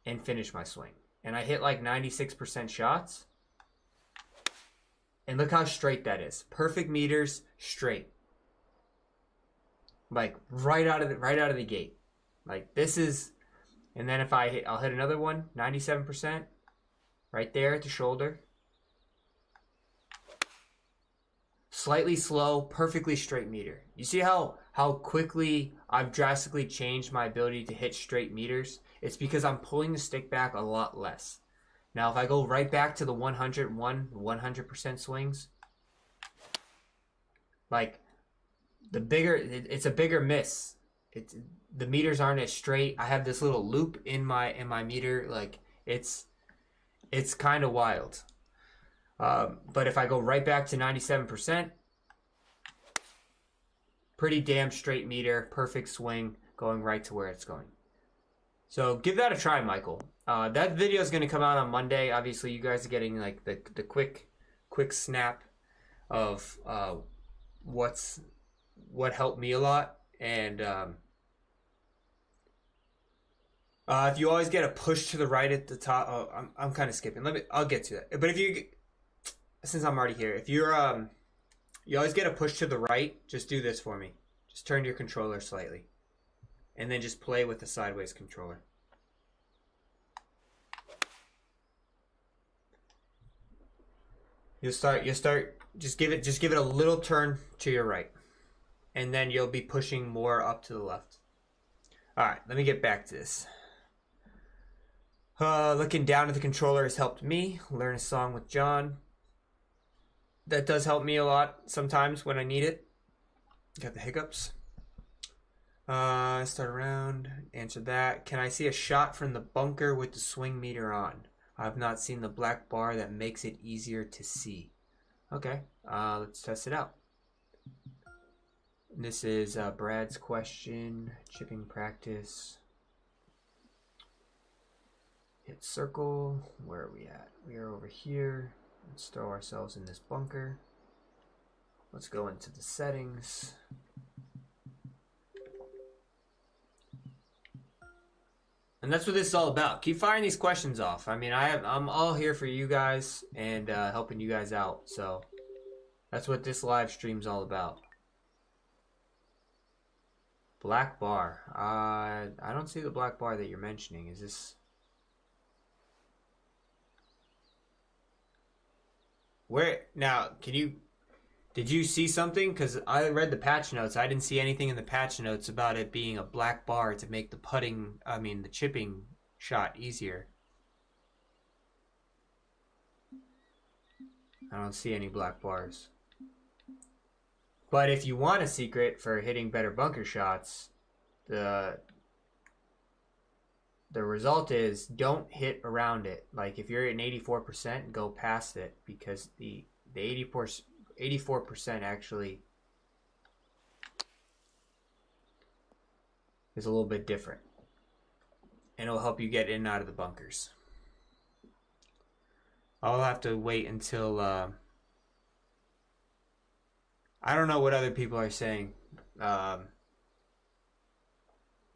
and finish my swing. And I hit like 96% shots. And look how straight that is. Perfect meters, straight. Like right out of the gate. Like this is, and then if I'll hit another one, 97%, right there at the shoulder. Slightly slow, perfectly straight meter. You see how quickly I've drastically changed my ability to hit straight meters? It's because I'm pulling the stick back a lot less. Now, if I go right back to the 100% swings, like it's a bigger miss. The meters aren't as straight. I have this little loop in my meter. Like it's kind of wild. But if I go right back to 97%, pretty damn straight meter, perfect swing, going right to where it's going. So give that a try, Michael. That video is going to come out on Monday. Obviously, you guys are getting like the quick snap of what helped me a lot. And if you always get a push to the right at the top, I'm kind of skipping. I'll get to that. But since I'm already here, if you always get a push to the right, just do this for me. Just turn your controller slightly, and then just play with the sideways controller. You'll start. Just give it a little turn to your right, and then you'll be pushing more up to the left. All right, let me get back to this. Looking down at the controller has helped me learn a song with John. That does help me a lot sometimes when I need it. Got the hiccups. Start around. Answer that. Can I see a shot from the bunker with the swing meter on? I've not seen the black bar that makes it easier to see. Okay, let's test it out. This is Brad's question. Chipping practice. Hit circle. Where are we at? We are over here. Let's throw ourselves in this bunker. Let's go into the settings. And that's what this is all about. Keep firing these questions off. I mean, I'm all here for you guys and helping you guys out. So that's what this live stream's all about. Black bar. I don't see the black bar that you're mentioning. Is this... Where now? Did you see something? Because I read the patch notes. I didn't see anything in the patch notes about it being a black bar to make the chipping shot easier. I don't see any black bars. But if you want a secret for hitting better bunker shots, the result is don't hit around it. Like if you're at an 84%, go past it, because the 84% actually is a little bit different, and it'll help you get in and out of the bunkers. I'll have to wait until I don't know what other people are saying.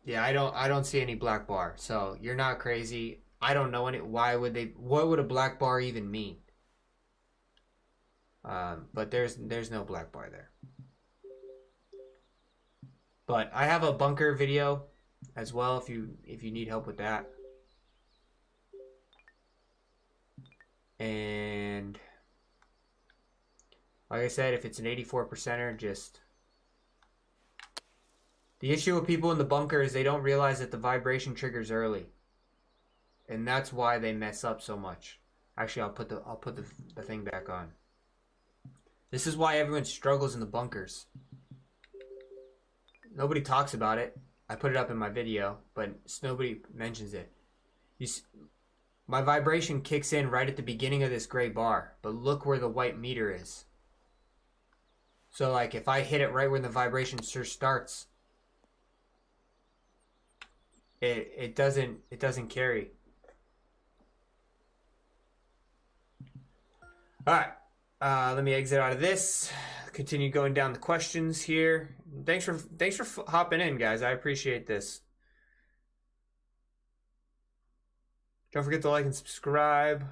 Yeah, I don't see any black bar. So you're not crazy. I don't know any. What would a black bar even mean? But there's no black bar there. But I have a bunker video as well if you need help with that. And like I said, if it's an 84%er, just... The issue with people in the bunker is they don't realize that the vibration triggers early, and that's why they mess up so much. Actually, I'll put the thing back on. This is why everyone struggles in the bunkers. Nobody talks about it. I put it up in my video, but nobody mentions it. My vibration kicks in right at the beginning of this gray bar, but look where the white meter is. So like if I hit it right when the vibration starts, it doesn't carry. All right, let me exit out of this. Continue going down the questions here. Thanks for hopping in, guys. I appreciate this. Don't forget to like and subscribe.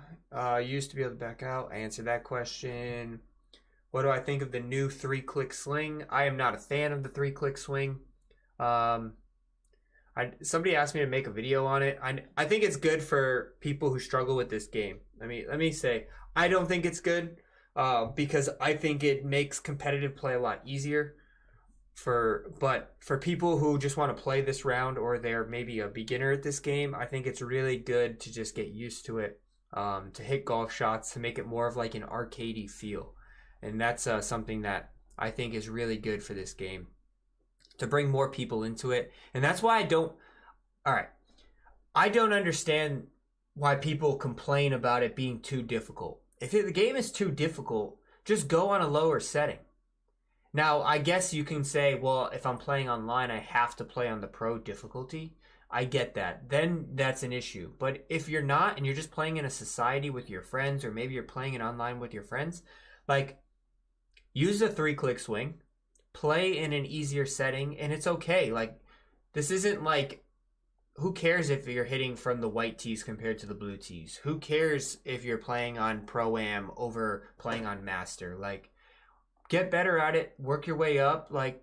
Used to be able to back out. I answered that question. What do I think of the new 3-click sling? I am not a fan of the 3-click swing. Somebody asked me to make a video on it. I think it's good for people who struggle with this game. Let me say, I don't think it's good because I think it makes competitive play a lot easier. But for people who just want to play this round, or they're maybe a beginner at this game, I think it's really good to just get used to it. to hit golf shots, to make it more of like an arcadey feel. And that's something that I think is really good for this game, to bring more people into it. And that's why I don't understand why people complain about it being too difficult. If the game is too difficult, just go on a lower setting. Now, I guess you can say, well, if I'm playing online, I have to play on the pro difficulty. I get that. Then that's an issue. But if you're not, and you're just playing in a society with your friends, or maybe you're playing it online with your friends, like, use the 3-click swing, play in an easier setting, and it's okay. Like, this isn't like, who cares if you're hitting from the white tees compared to the blue tees? Who cares if you're playing on Pro-Am over playing on Master? Like, get better at it, work your way up. Like,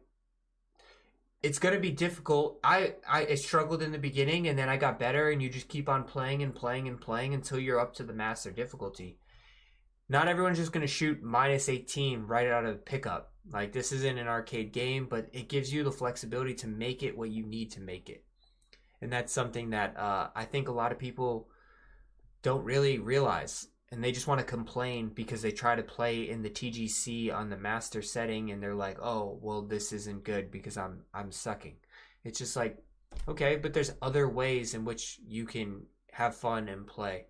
it's going to be difficult. I struggled in the beginning, and then I got better, and you just keep on playing and playing and playing until you're up to the Master difficulty. Not everyone's just going to shoot -18 right out of the pickup. Like, this isn't an arcade game, but it gives you the flexibility to make it what you need to make it. And that's something that I think a lot of people don't really realize. And they just want to complain because they try to play in the TGC on the master setting, and they're like, oh, well, this isn't good because I'm sucking. It's just like, okay, but there's other ways in which you can have fun and play.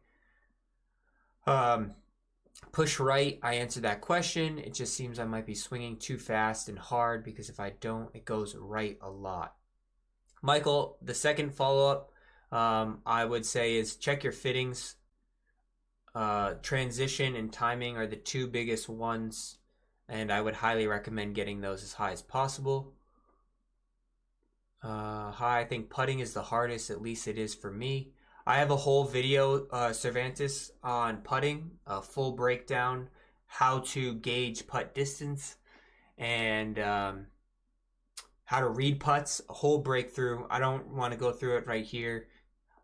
Push right, I answered that question. It just seems I might be swinging too fast and hard, because if I don't, it goes right a lot. Michael, the second follow-up I would say is check your fittings. Transition and timing are the two biggest ones, and I would highly recommend getting those as high as possible. I think putting is the hardest, at least it is for me. I have a whole video, Cervantes, on putting, a full breakdown, how to gauge putt distance, and how to read putts, a whole breakthrough. I don't want to go through it right here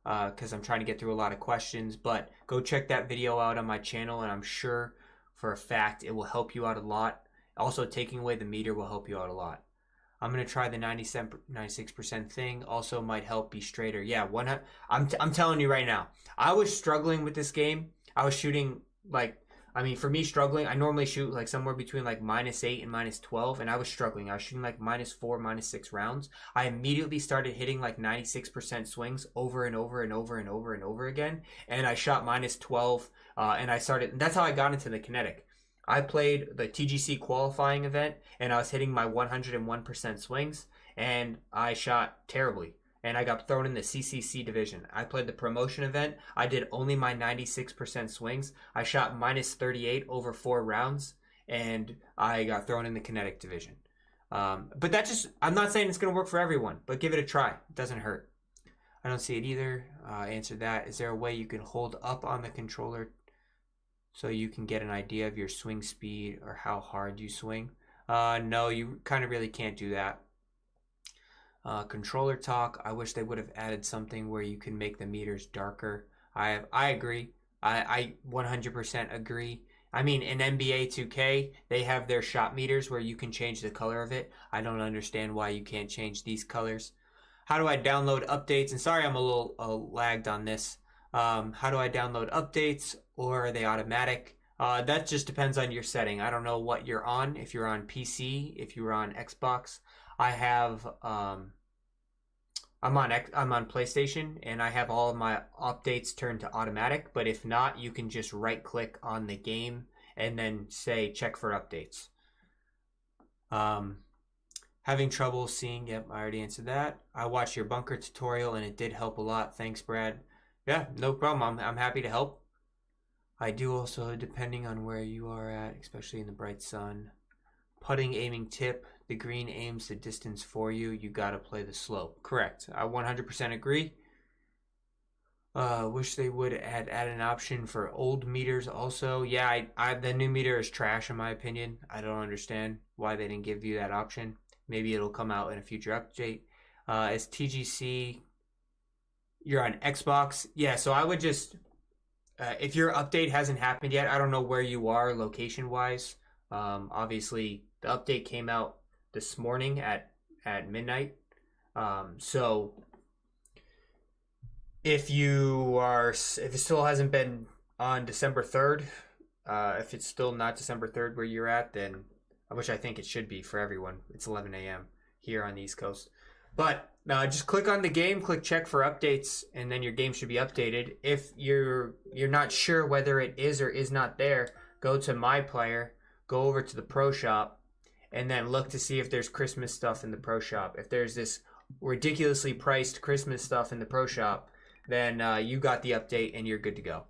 because I'm trying to get through a lot of questions, but go check that video out on my channel, and I'm sure for a fact it will help you out a lot. Also, taking away the meter will help you out a lot. I'm going to try the 96% thing. Also might help be straighter. Yeah, I'm telling you right now, I was struggling with this game. I was shooting like, I mean, for me struggling, I normally shoot like somewhere between like -8 and -12, and I was struggling. I was shooting like -4, -6 rounds. I immediately started hitting like 96% swings over and over and over and over and over again, and I shot -12, and I started, that's how I got into the kinetic. I played the TGC qualifying event, and I was hitting my 101% swings, and I shot terribly, and I got thrown in the CCC division. I played the promotion event. I did only my 96% swings. I shot -38 over 4 rounds, and I got thrown in the kinetic division. But that just, I'm not saying it's going to work for everyone, but give it a try. It doesn't hurt. I don't see it either. Answer that. Is there a way you can hold up on the controller so you can get an idea of your swing speed or how hard you swing? No, you kind of really can't do that. Controller talk, I wish they would have added something where you can make the meters darker. I agree. I 100% agree. I mean, in NBA 2K, they have their shot meters where you can change the color of it. I don't understand why you can't change these colors. How do I download updates? And sorry, I'm a little lagged on this. How do I download updates, or are they automatic? That just depends on your setting. I don't know what you're on. If you're on PC, if you're on Xbox, I have I'm on PlayStation, and I have all of my updates turned to automatic. But if not, you can just right click on the game and then say check for updates. Having trouble seeing. Yep, I already answered that. I watched your bunker tutorial, and it did help a lot. Thanks, Brad. Yeah, no problem. I'm happy to help. I do also, depending on where you are at, especially in the bright sun. Putting aiming tip, the green aims the distance for you. You gotta play the slope. Correct. I 100% agree. Wish they would add an option for old meters also. Yeah, the new meter is trash in my opinion. I don't understand why they didn't give you that option. Maybe it'll come out in a future update. Is TGC... You're on Xbox? Yeah, so I would just... if your update hasn't happened yet, I don't know where you are location-wise. Obviously, the update came out this morning at midnight. So if it still hasn't been on December 3rd. If it's still not December 3rd where you're at, then, which I think it should be for everyone, it's 11 a.m. here on the East Coast. But just click on the game, click check for updates, and then your game should be updated. If you're not sure whether it is or is not there, go to My Player, go over to the Pro Shop, and then look to see if there's Christmas stuff in the Pro Shop. If there's this ridiculously priced Christmas stuff in the Pro Shop, then you got the update and you're good to go.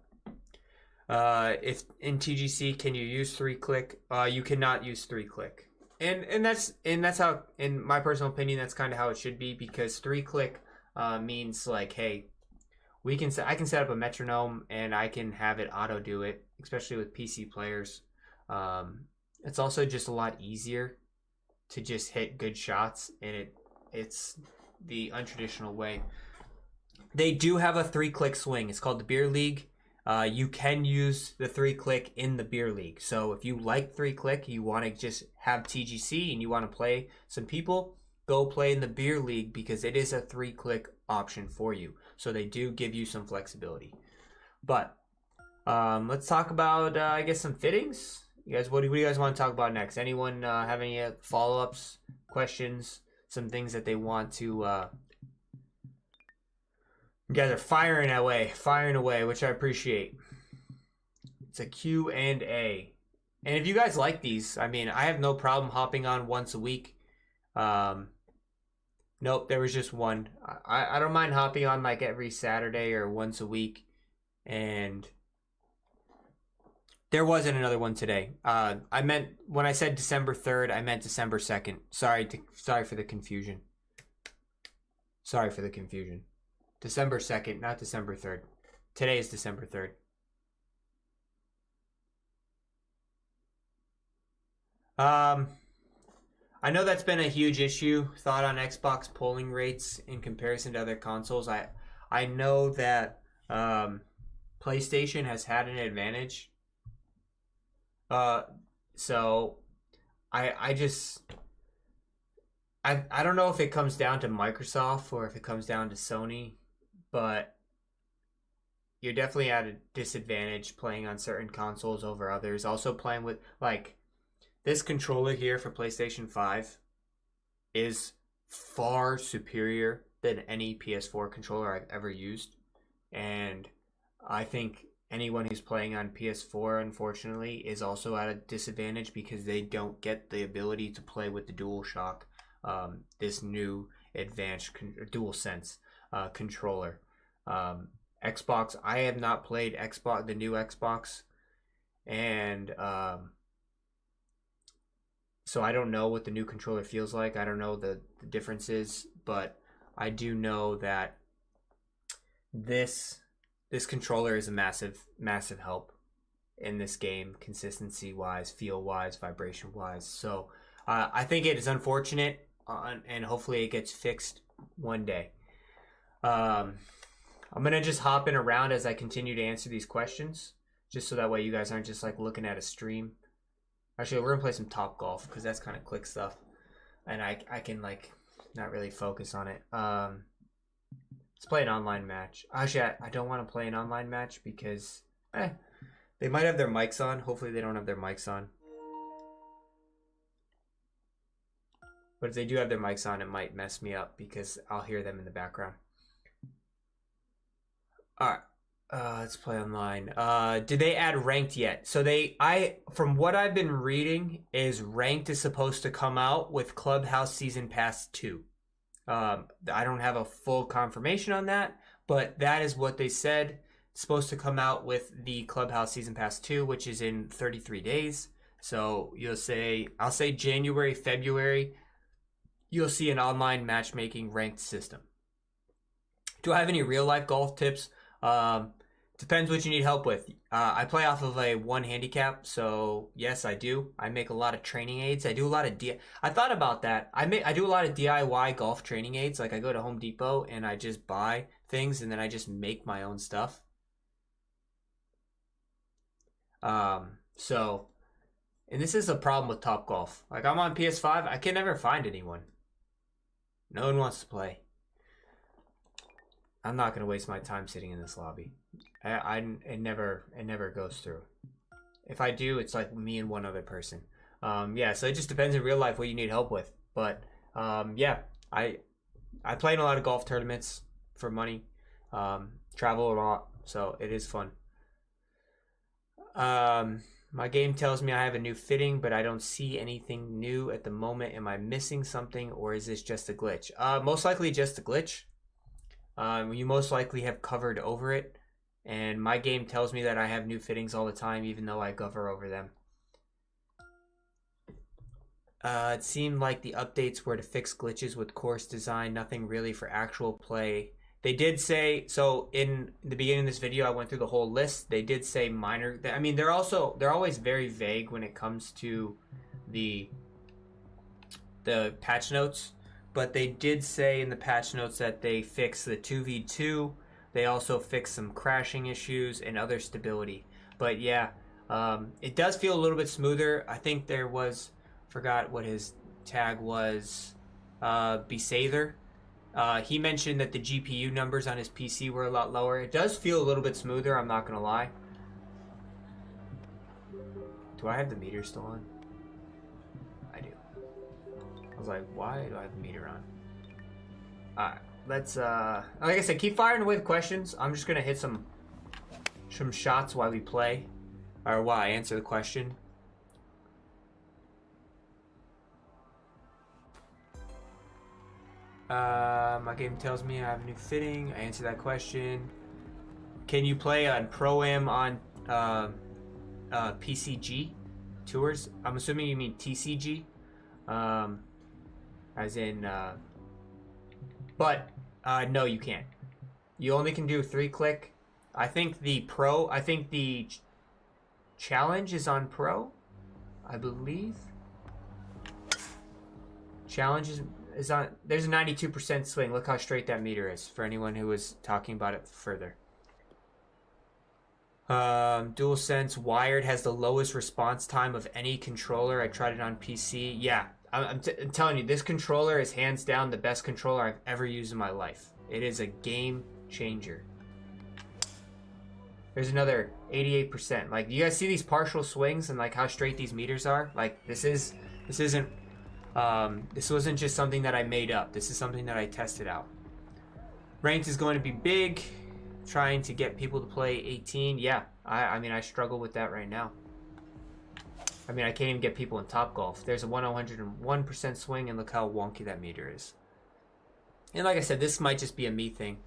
If in TGC, can you use 3-click? You cannot use 3-click. And that's how, in my personal opinion, that's kind of how it should be, because 3-click means like, hey, I can set up a metronome and I can have it auto do it, especially with PC players. It's also just a lot easier to just hit good shots, and it's the untraditional way. They do have a 3-click swing. It's called the Beer League. You can use the 3-click in the Beer League. So if you like 3-click, you want to just have TGC and you want to play some people, go play in the Beer League, because it is a 3-click option for you. So they do give you some flexibility. But let's talk about, I guess, some fittings. You guys, what do you guys want to talk about next? Anyone have any follow-ups, questions, some things that they want to... You guys are firing away, which I appreciate. It's a Q&A. And if you guys like these, I mean, I have no problem hopping on once a week. Nope, there was just one. I don't mind hopping on like every Saturday or once a week. And there wasn't another one today. I meant, when I said December 3rd, I meant December 2nd. Sorry for the confusion. Sorry for the confusion. December 2nd, not December 3rd. Today is December 3rd. I know that's been a huge issue. Thought on Xbox polling rates in comparison to other consoles. I know that PlayStation has had an advantage. So I don't know if it comes down to Microsoft or if it comes down to Sony, but you're definitely at a disadvantage playing on certain consoles over others. Also playing with, like, this controller here for PlayStation 5 is far superior than any PS4 controller I've ever used. And I think anyone who's playing on PS4, unfortunately, is also at a disadvantage because they don't get the ability to play with the DualShock, this new advanced DualSense controller. Xbox, I have not played the new Xbox, and so I don't know what the new controller feels like. I don't know the differences, but I do know that this controller is a massive help in this game, consistency wise, feel wise, vibration wise. So I think it is unfortunate, and hopefully it gets fixed one day. I'm gonna just hop in around as I continue to answer these questions, just so that way you guys aren't just like looking at a stream. Actually, we're gonna play some Top Golf because that's kind of quick stuff, and I can like not really focus on it. Let's play an online match. Actually, I don't want to play an online match because they might have their mics on. Hopefully they don't have their mics on. But if they do have their mics on, it might mess me up because I'll hear them in the background. Alright. Let's play online. Did they add ranked yet? So from what I've been reading, is ranked is supposed to come out with Clubhouse Season Pass 2. I don't have a full confirmation on that, but that is what they said. It's supposed to come out with the Clubhouse Season Pass 2, which is in 33 days. So I'll say January, February, you'll see an online matchmaking ranked system. Do I have any real life golf tips? Depends what you need help with. I play off of a 1 handicap, so yes, I do. I make a lot of training aids. I do a lot of I thought about that. I do a lot of DIY golf training aids. Like I go to Home Depot and I just buy things and then I just make my own stuff. So, and this is a problem with Top Golf. Like I'm on PS5, I can never find anyone. No one wants to play. I'm not gonna waste my time sitting in this lobby. It never goes through. If I do, it's like me and one other person. Yeah, so it just depends in real life what you need help with. But yeah, I play in a lot of golf tournaments for money. Travel a lot, so it is fun. My game tells me I have a new fitting, but I don't see anything new at the moment. Am I missing something, or is this just a glitch? Most likely just a glitch. You most likely have covered over it, and my game tells me that I have new fittings all the time, even though I cover over them. It seemed like the updates were to fix glitches with course design, nothing really for actual play. They did say, so in the beginning of this video, I went through the whole list. They did say minor. I mean, they're always very vague when it comes to the patch notes. But they did say in the patch notes that they fixed the 2v2. They also fixed some crashing issues and other stability. But yeah, it does feel a little bit smoother. I think there was, forgot what his tag was, Besather. He mentioned that the GPU numbers on his PC were a lot lower. It does feel a little bit smoother, I'm not going to lie. Do I have the meter still on? I do. I was like, why do I have the meter on? Alright, let's, like I said, keep firing away the questions. I'm just going to hit some shots while we play. Or while I answer the question. My game tells me I have a new fitting. I answer that question. Can you play on Pro-Am on PCG tours? I'm assuming you mean TCG. As in, but no, you can't. You only can do 3-click. I think the challenge is on Pro, I believe. Challenge is on. There's a 92% swing. Look how straight that meter is for anyone who was talking about it further. DualSense wired has the lowest response time of any controller. I tried it on PC. Yeah, I'm telling you, this controller is hands down the best controller I've ever used in my life. It is a game changer. There's another 88%. Like, you guys see these partial swings and like how straight these meters are? Like, this isn't. This wasn't just something that I made up. This is something that I tested out. Ranked is going to be big. Trying to get people to play 18. Yeah, I mean, I struggle with that right now. I mean, I can't even get people in Topgolf. There's a 101% swing, and look how wonky that meter is. And like I said, this might just be a me thing.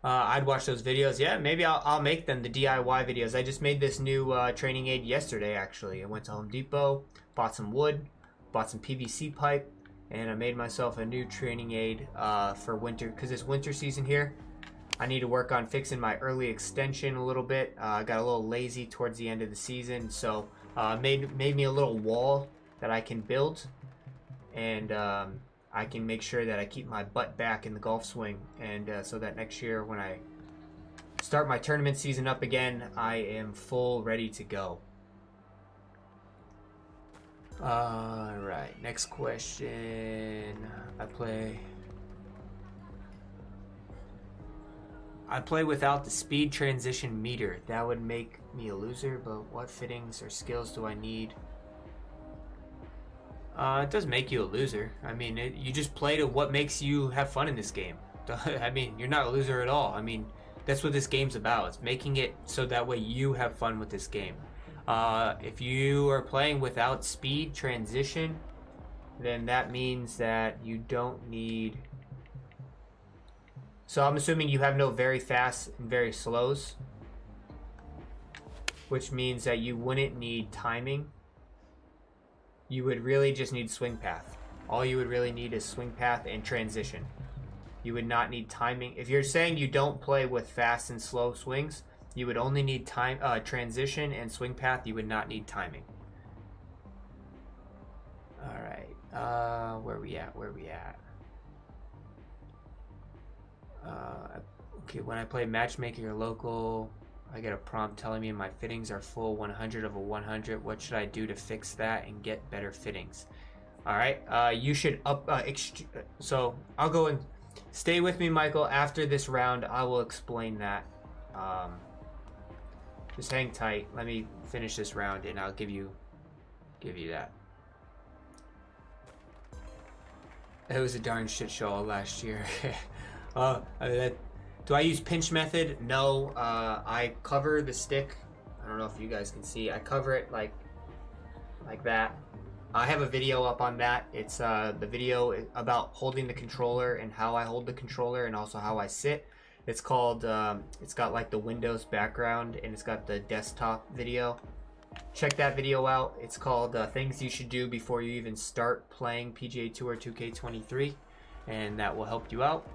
I'd watch those videos. Yeah, maybe I'll make them, the DIY videos. I just made this new training aid yesterday, actually. I went to Home Depot, bought some wood, bought some PVC pipe, and I made myself a new training aid for winter, because it's winter season here. I need to work on fixing my early extension a little bit. I got a little lazy towards the end of the season, so made me a little wall that I can build, and I can make sure that I keep my butt back in the golf swing, and so that next year when I start my tournament season up again, I am full ready to go. Alright, next question. I play without the speed transition meter. That would make me a loser, but what fittings or skills do I need? It does make you a loser. I mean, you just play to what makes you have fun in this game. I mean, you're not a loser at all. I mean, that's what this game's about. It's making it so that way you have fun with this game. If you are playing without speed transition, then that means that you don't need... So I'm assuming you have no very fast and very slows, which means that you wouldn't need timing. You would really just need swing path. All you would really need is swing path and transition. You would not need timing. If you're saying you don't play with fast and slow swings, you would only need transition and swing path. You would not need timing. All right, where we at? Okay, when I play matchmaking or local, I get a prompt telling me my fittings are full 100 of a 100. What should I do to fix that and get better fittings? All right, you should so I'll go in. stay with me, Michael. After this round, I will explain that. Just hang tight. Let me finish this round, and I'll give you that. It was a darn shit show all last year. Do I use pinch method? No. I cover the stick. I don't know if you guys can see. I cover it like that. I have a video up on that. It's the video about holding the controller and how I hold the controller and also how I sit. It's called, it's got like the Windows background and it's got the desktop video. Check that video out. It's called Things You Should Do Before You Even Start Playing PGA Tour 2K23, and that will help you out.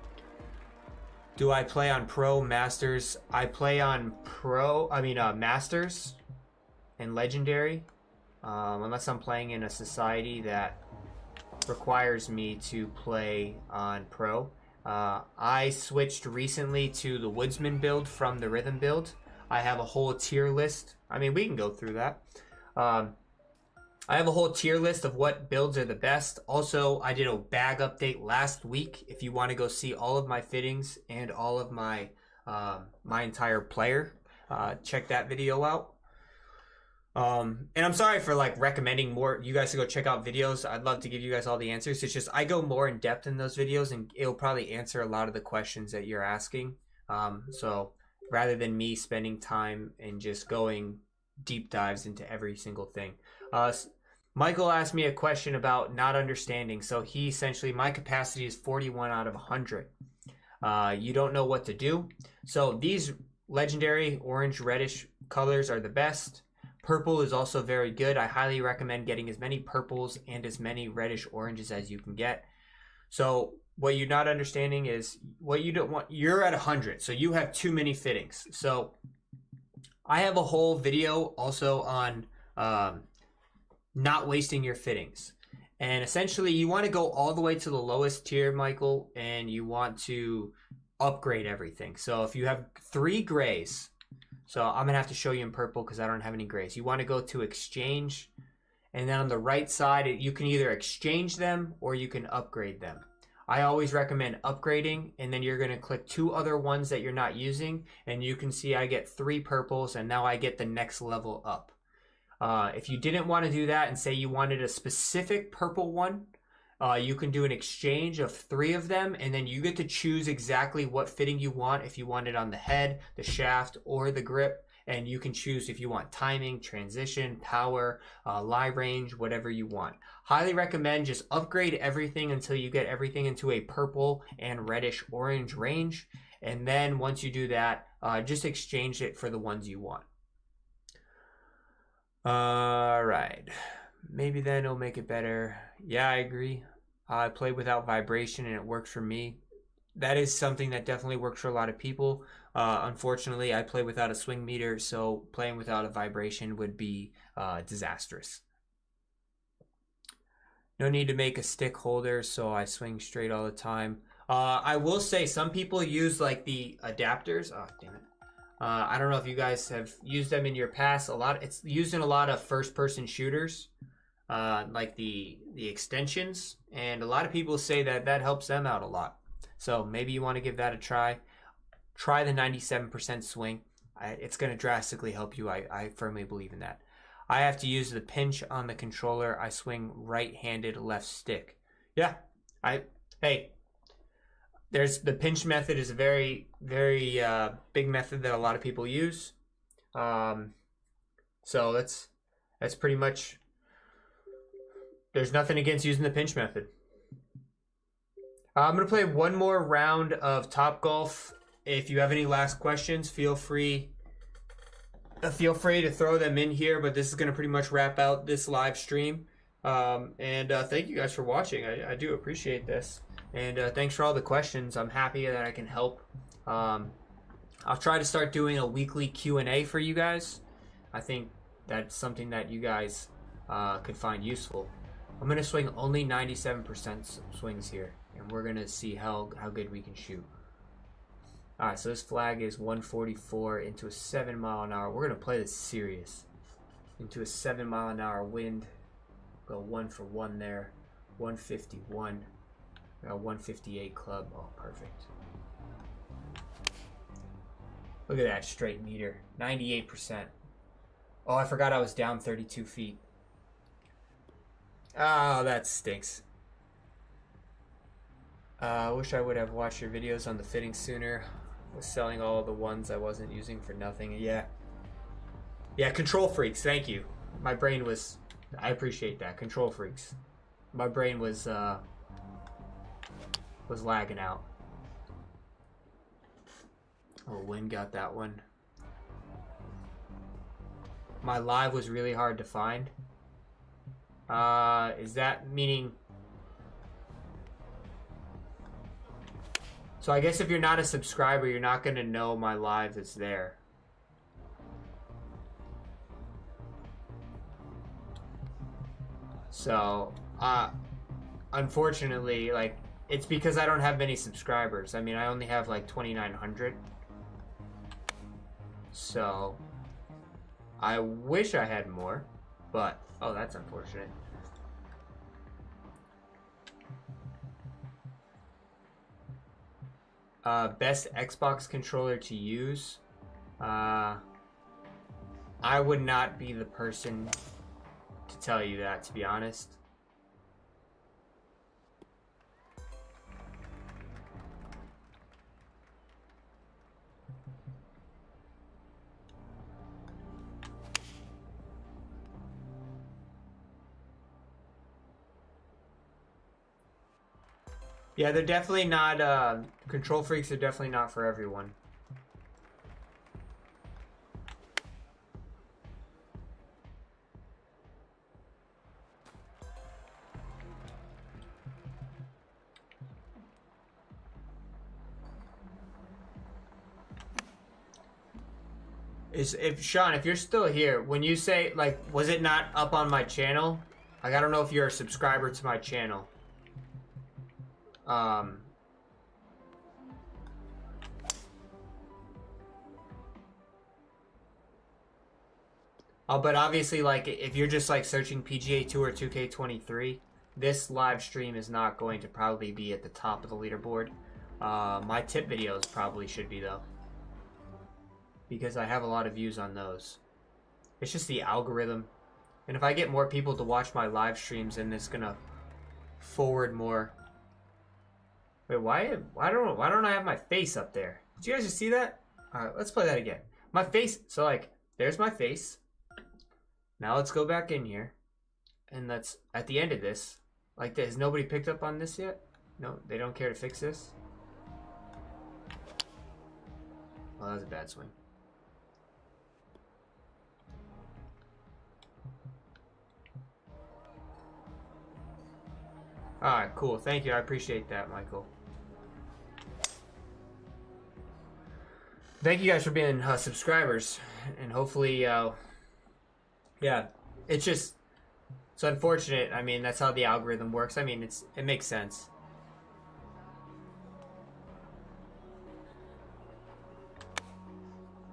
Do I play on Pro, Masters? I play on Masters and Legendary, unless I'm playing in a society that requires me to play on Pro. I switched recently to the Woodsman build from the Rhythm build. I have a whole tier list. I mean, we can go through that. I have a whole tier list of what builds are the best. Also, I did a bag update last week. If you want to go see all of my fittings and all of my my entire player, check that video out. And I'm sorry for like recommending more you guys to go check out videos. I'd love to give you guys all the answers. It's just I go more in depth in those videos and it'll probably answer a lot of the questions that you're asking. So rather than me spending time and just going deep dives into every single thing. Michael asked me a question about not understanding. So he essentially, my capacity is 41 out of 100. You don't know what to do. So these legendary orange reddish colors are the best. Purple is also very good. I highly recommend getting as many purples and as many reddish oranges as you can get. So what you're not understanding is what you don't want. You're at 100, so you have too many fittings. So I have a whole video also on not wasting your fittings. And essentially you want to go all the way to the lowest tier, Michael, and you want to upgrade everything. So if you have 3 grays, so I'm gonna have to show you in purple because I don't have any grays. You want to go to exchange, and then on the right side you can either exchange them or you can upgrade them. I always recommend upgrading, and then you're gonna click 2 other ones that you're not using, and you can see I get 3 purples, and now I get the next level up. If you didn't want to do that and say you wanted a specific purple one, you can do an exchange of 3 of them, and then you get to choose exactly what fitting you want, if you want it on the head, the shaft, or the grip. And you can choose if you want timing, transition, power, lie range, whatever you want. Highly recommend just upgrade everything until you get everything into a purple and reddish orange range. And then once you do that, just exchange it for the ones you want. All right. Maybe then it'll make it better. Yeah, I agree. I play without vibration and it works for me. That is something that definitely works for a lot of people. Unfortunately, I play without a swing meter, so playing without a vibration would be disastrous. No need to make a stick holder, so I swing straight all the time. I will say some people use like the adapters. Oh, damn it. I don't know if you guys have used them in your past. It's used in a lot of first-person shooters, like the extensions, and a lot of people say that helps them out a lot. So maybe you want to give that a try. Try the 97% swing. It's going to drastically help you. I firmly believe in that. I have to use the pinch on the controller. I swing right-handed left stick. Yeah. Hey. There's the pinch method is a very, very big method that a lot of people use. So that's pretty much. There's nothing against using the pinch method. I'm gonna play one more round of Topgolf. If you have any last questions, feel free to throw them in here. But this is gonna pretty much wrap out this live stream. Thank you guys for watching. I do appreciate this. And thanks for all the questions. I'm happy that I can help. I'll try to start doing a weekly Q&A for you guys. I think that's something that you guys could find useful. I'm going to swing only 97% swings here. And we're going to see how good we can shoot. Alright, so this flag is 144 into a 7 mile an hour. We're going to play this serious. Into a 7 mile an hour wind. Go 1 for 1 there. 151. Got 158 club. Oh, perfect. Look at that straight meter. 98%. Oh, I forgot I was down 32 feet. Oh, that stinks. I wish I would have watched your videos on the fitting sooner. Was selling all of the ones I wasn't using for nothing. Yeah. Yeah, control freaks. Thank you. My brain was... I appreciate that. Control freaks. My brain was lagging out. Oh, Win got that one. My live was really hard to find. Is that meaning... So I guess if you're not a subscriber, you're not going to know my live is there. So, unfortunately, like, it's because I don't have many subscribers. I mean, I only have like 2,900. So, I wish I had more, but, oh, that's unfortunate. Best Xbox controller to use. I would not be the person to tell you that, to be honest. Yeah, they're definitely not, control freaks are definitely not for everyone. Sean, if you're still here, when you say, like, was it not up on my channel? Like, I don't know if you're a subscriber to my channel. Oh, but obviously, like, if you're just, like, searching PGA Tour 2K23, this live stream is not going to probably be at the top of the leaderboard. My tip videos probably should be, though. Because I have a lot of views on those. It's just the algorithm. And if I get more people to watch my live streams, then it's gonna forward more. Wait, why don't I have my face up there? Did you guys just see that? Alright, let's play that again. My face, so like, there's my face. Now let's go back in here. And let's, at the end of this, like this, has nobody picked up on this yet? No, they don't care to fix this? Oh, that was a bad swing. Alright, cool. Thank you. I appreciate that, Michael. Thank you guys for being subscribers. And hopefully, yeah, it's just, it's unfortunate. I mean, that's how the algorithm works. I mean, it makes sense.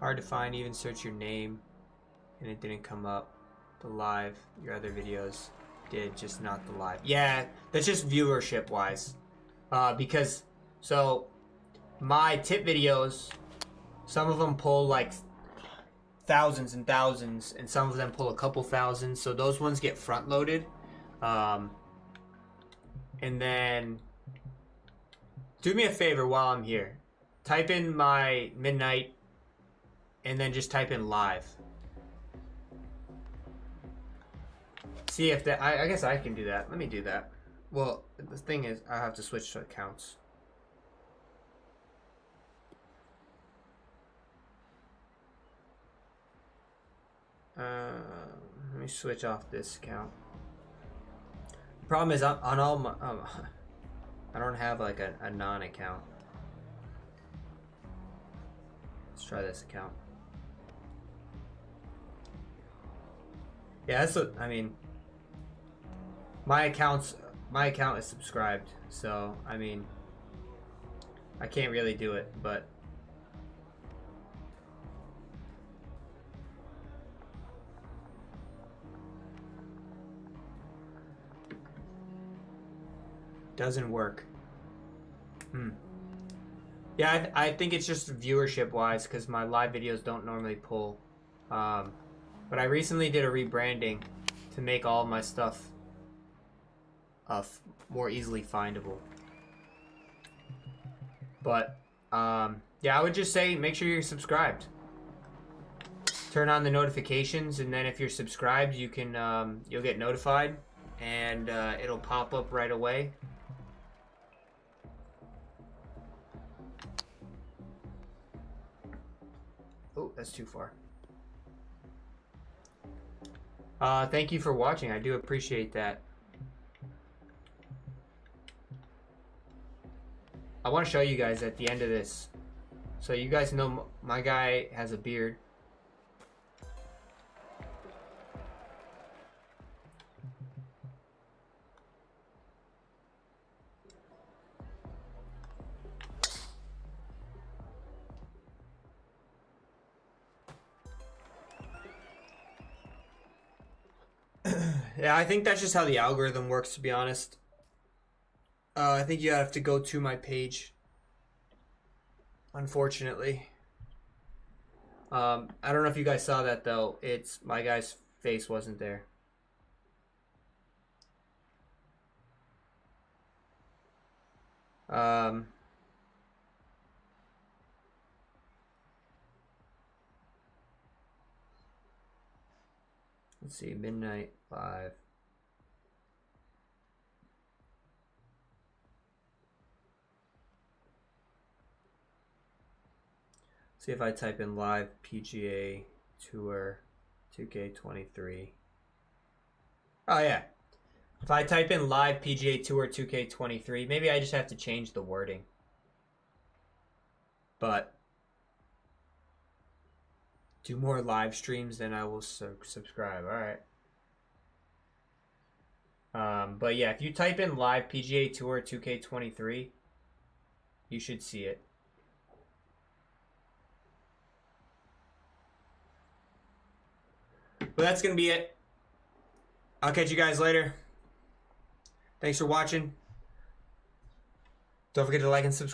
Hard to find, even search your name, and it didn't come up. The live, your other videos did, just not the live. Yeah, that's just viewership wise. Because, so, my tip videos, some of them pull like thousands and thousands, and some of them pull a couple thousand, so those ones get front loaded. And then, do me a favor while I'm here. Type in my midnight, and then just type in live. See if that, I guess I can do that. Let me do that. Well, the thing is, I have to switch to accounts. Let me switch off this account. The problem is, on all my, I don't have like a non-account. Let's try this account. Yeah, that's what, I mean, my account is subscribed, so I mean, I can't really do it, but doesn't work. Yeah, I think it's just viewership wise because my live videos don't normally pull. But I recently did a rebranding to make all of my stuff more easily findable. But yeah, I would just say make sure you're subscribed. Turn on the notifications, and then if you're subscribed, you can you'll get notified, and it'll pop up right away. Oh, that's too far. Thank you for watching. I do appreciate that. I want to show you guys at the end of this, so you guys know my guy has a beard. Yeah, I think that's just how the algorithm works, to be honest. I think you have to go to my page, unfortunately. I don't know if you guys saw that, though. It's my guy's face wasn't there. Let's see, midnight live. See if I type in live PGA Tour 2K23. Oh yeah. If I type in live PGA Tour 2K23, maybe I just have to change the wording. But do more live streams, then I will subscribe. All right. But yeah, if you type in live PGA Tour 2K23, you should see it. But that's going to be it. I'll catch you guys later. Thanks for watching. Don't forget to like and subscribe.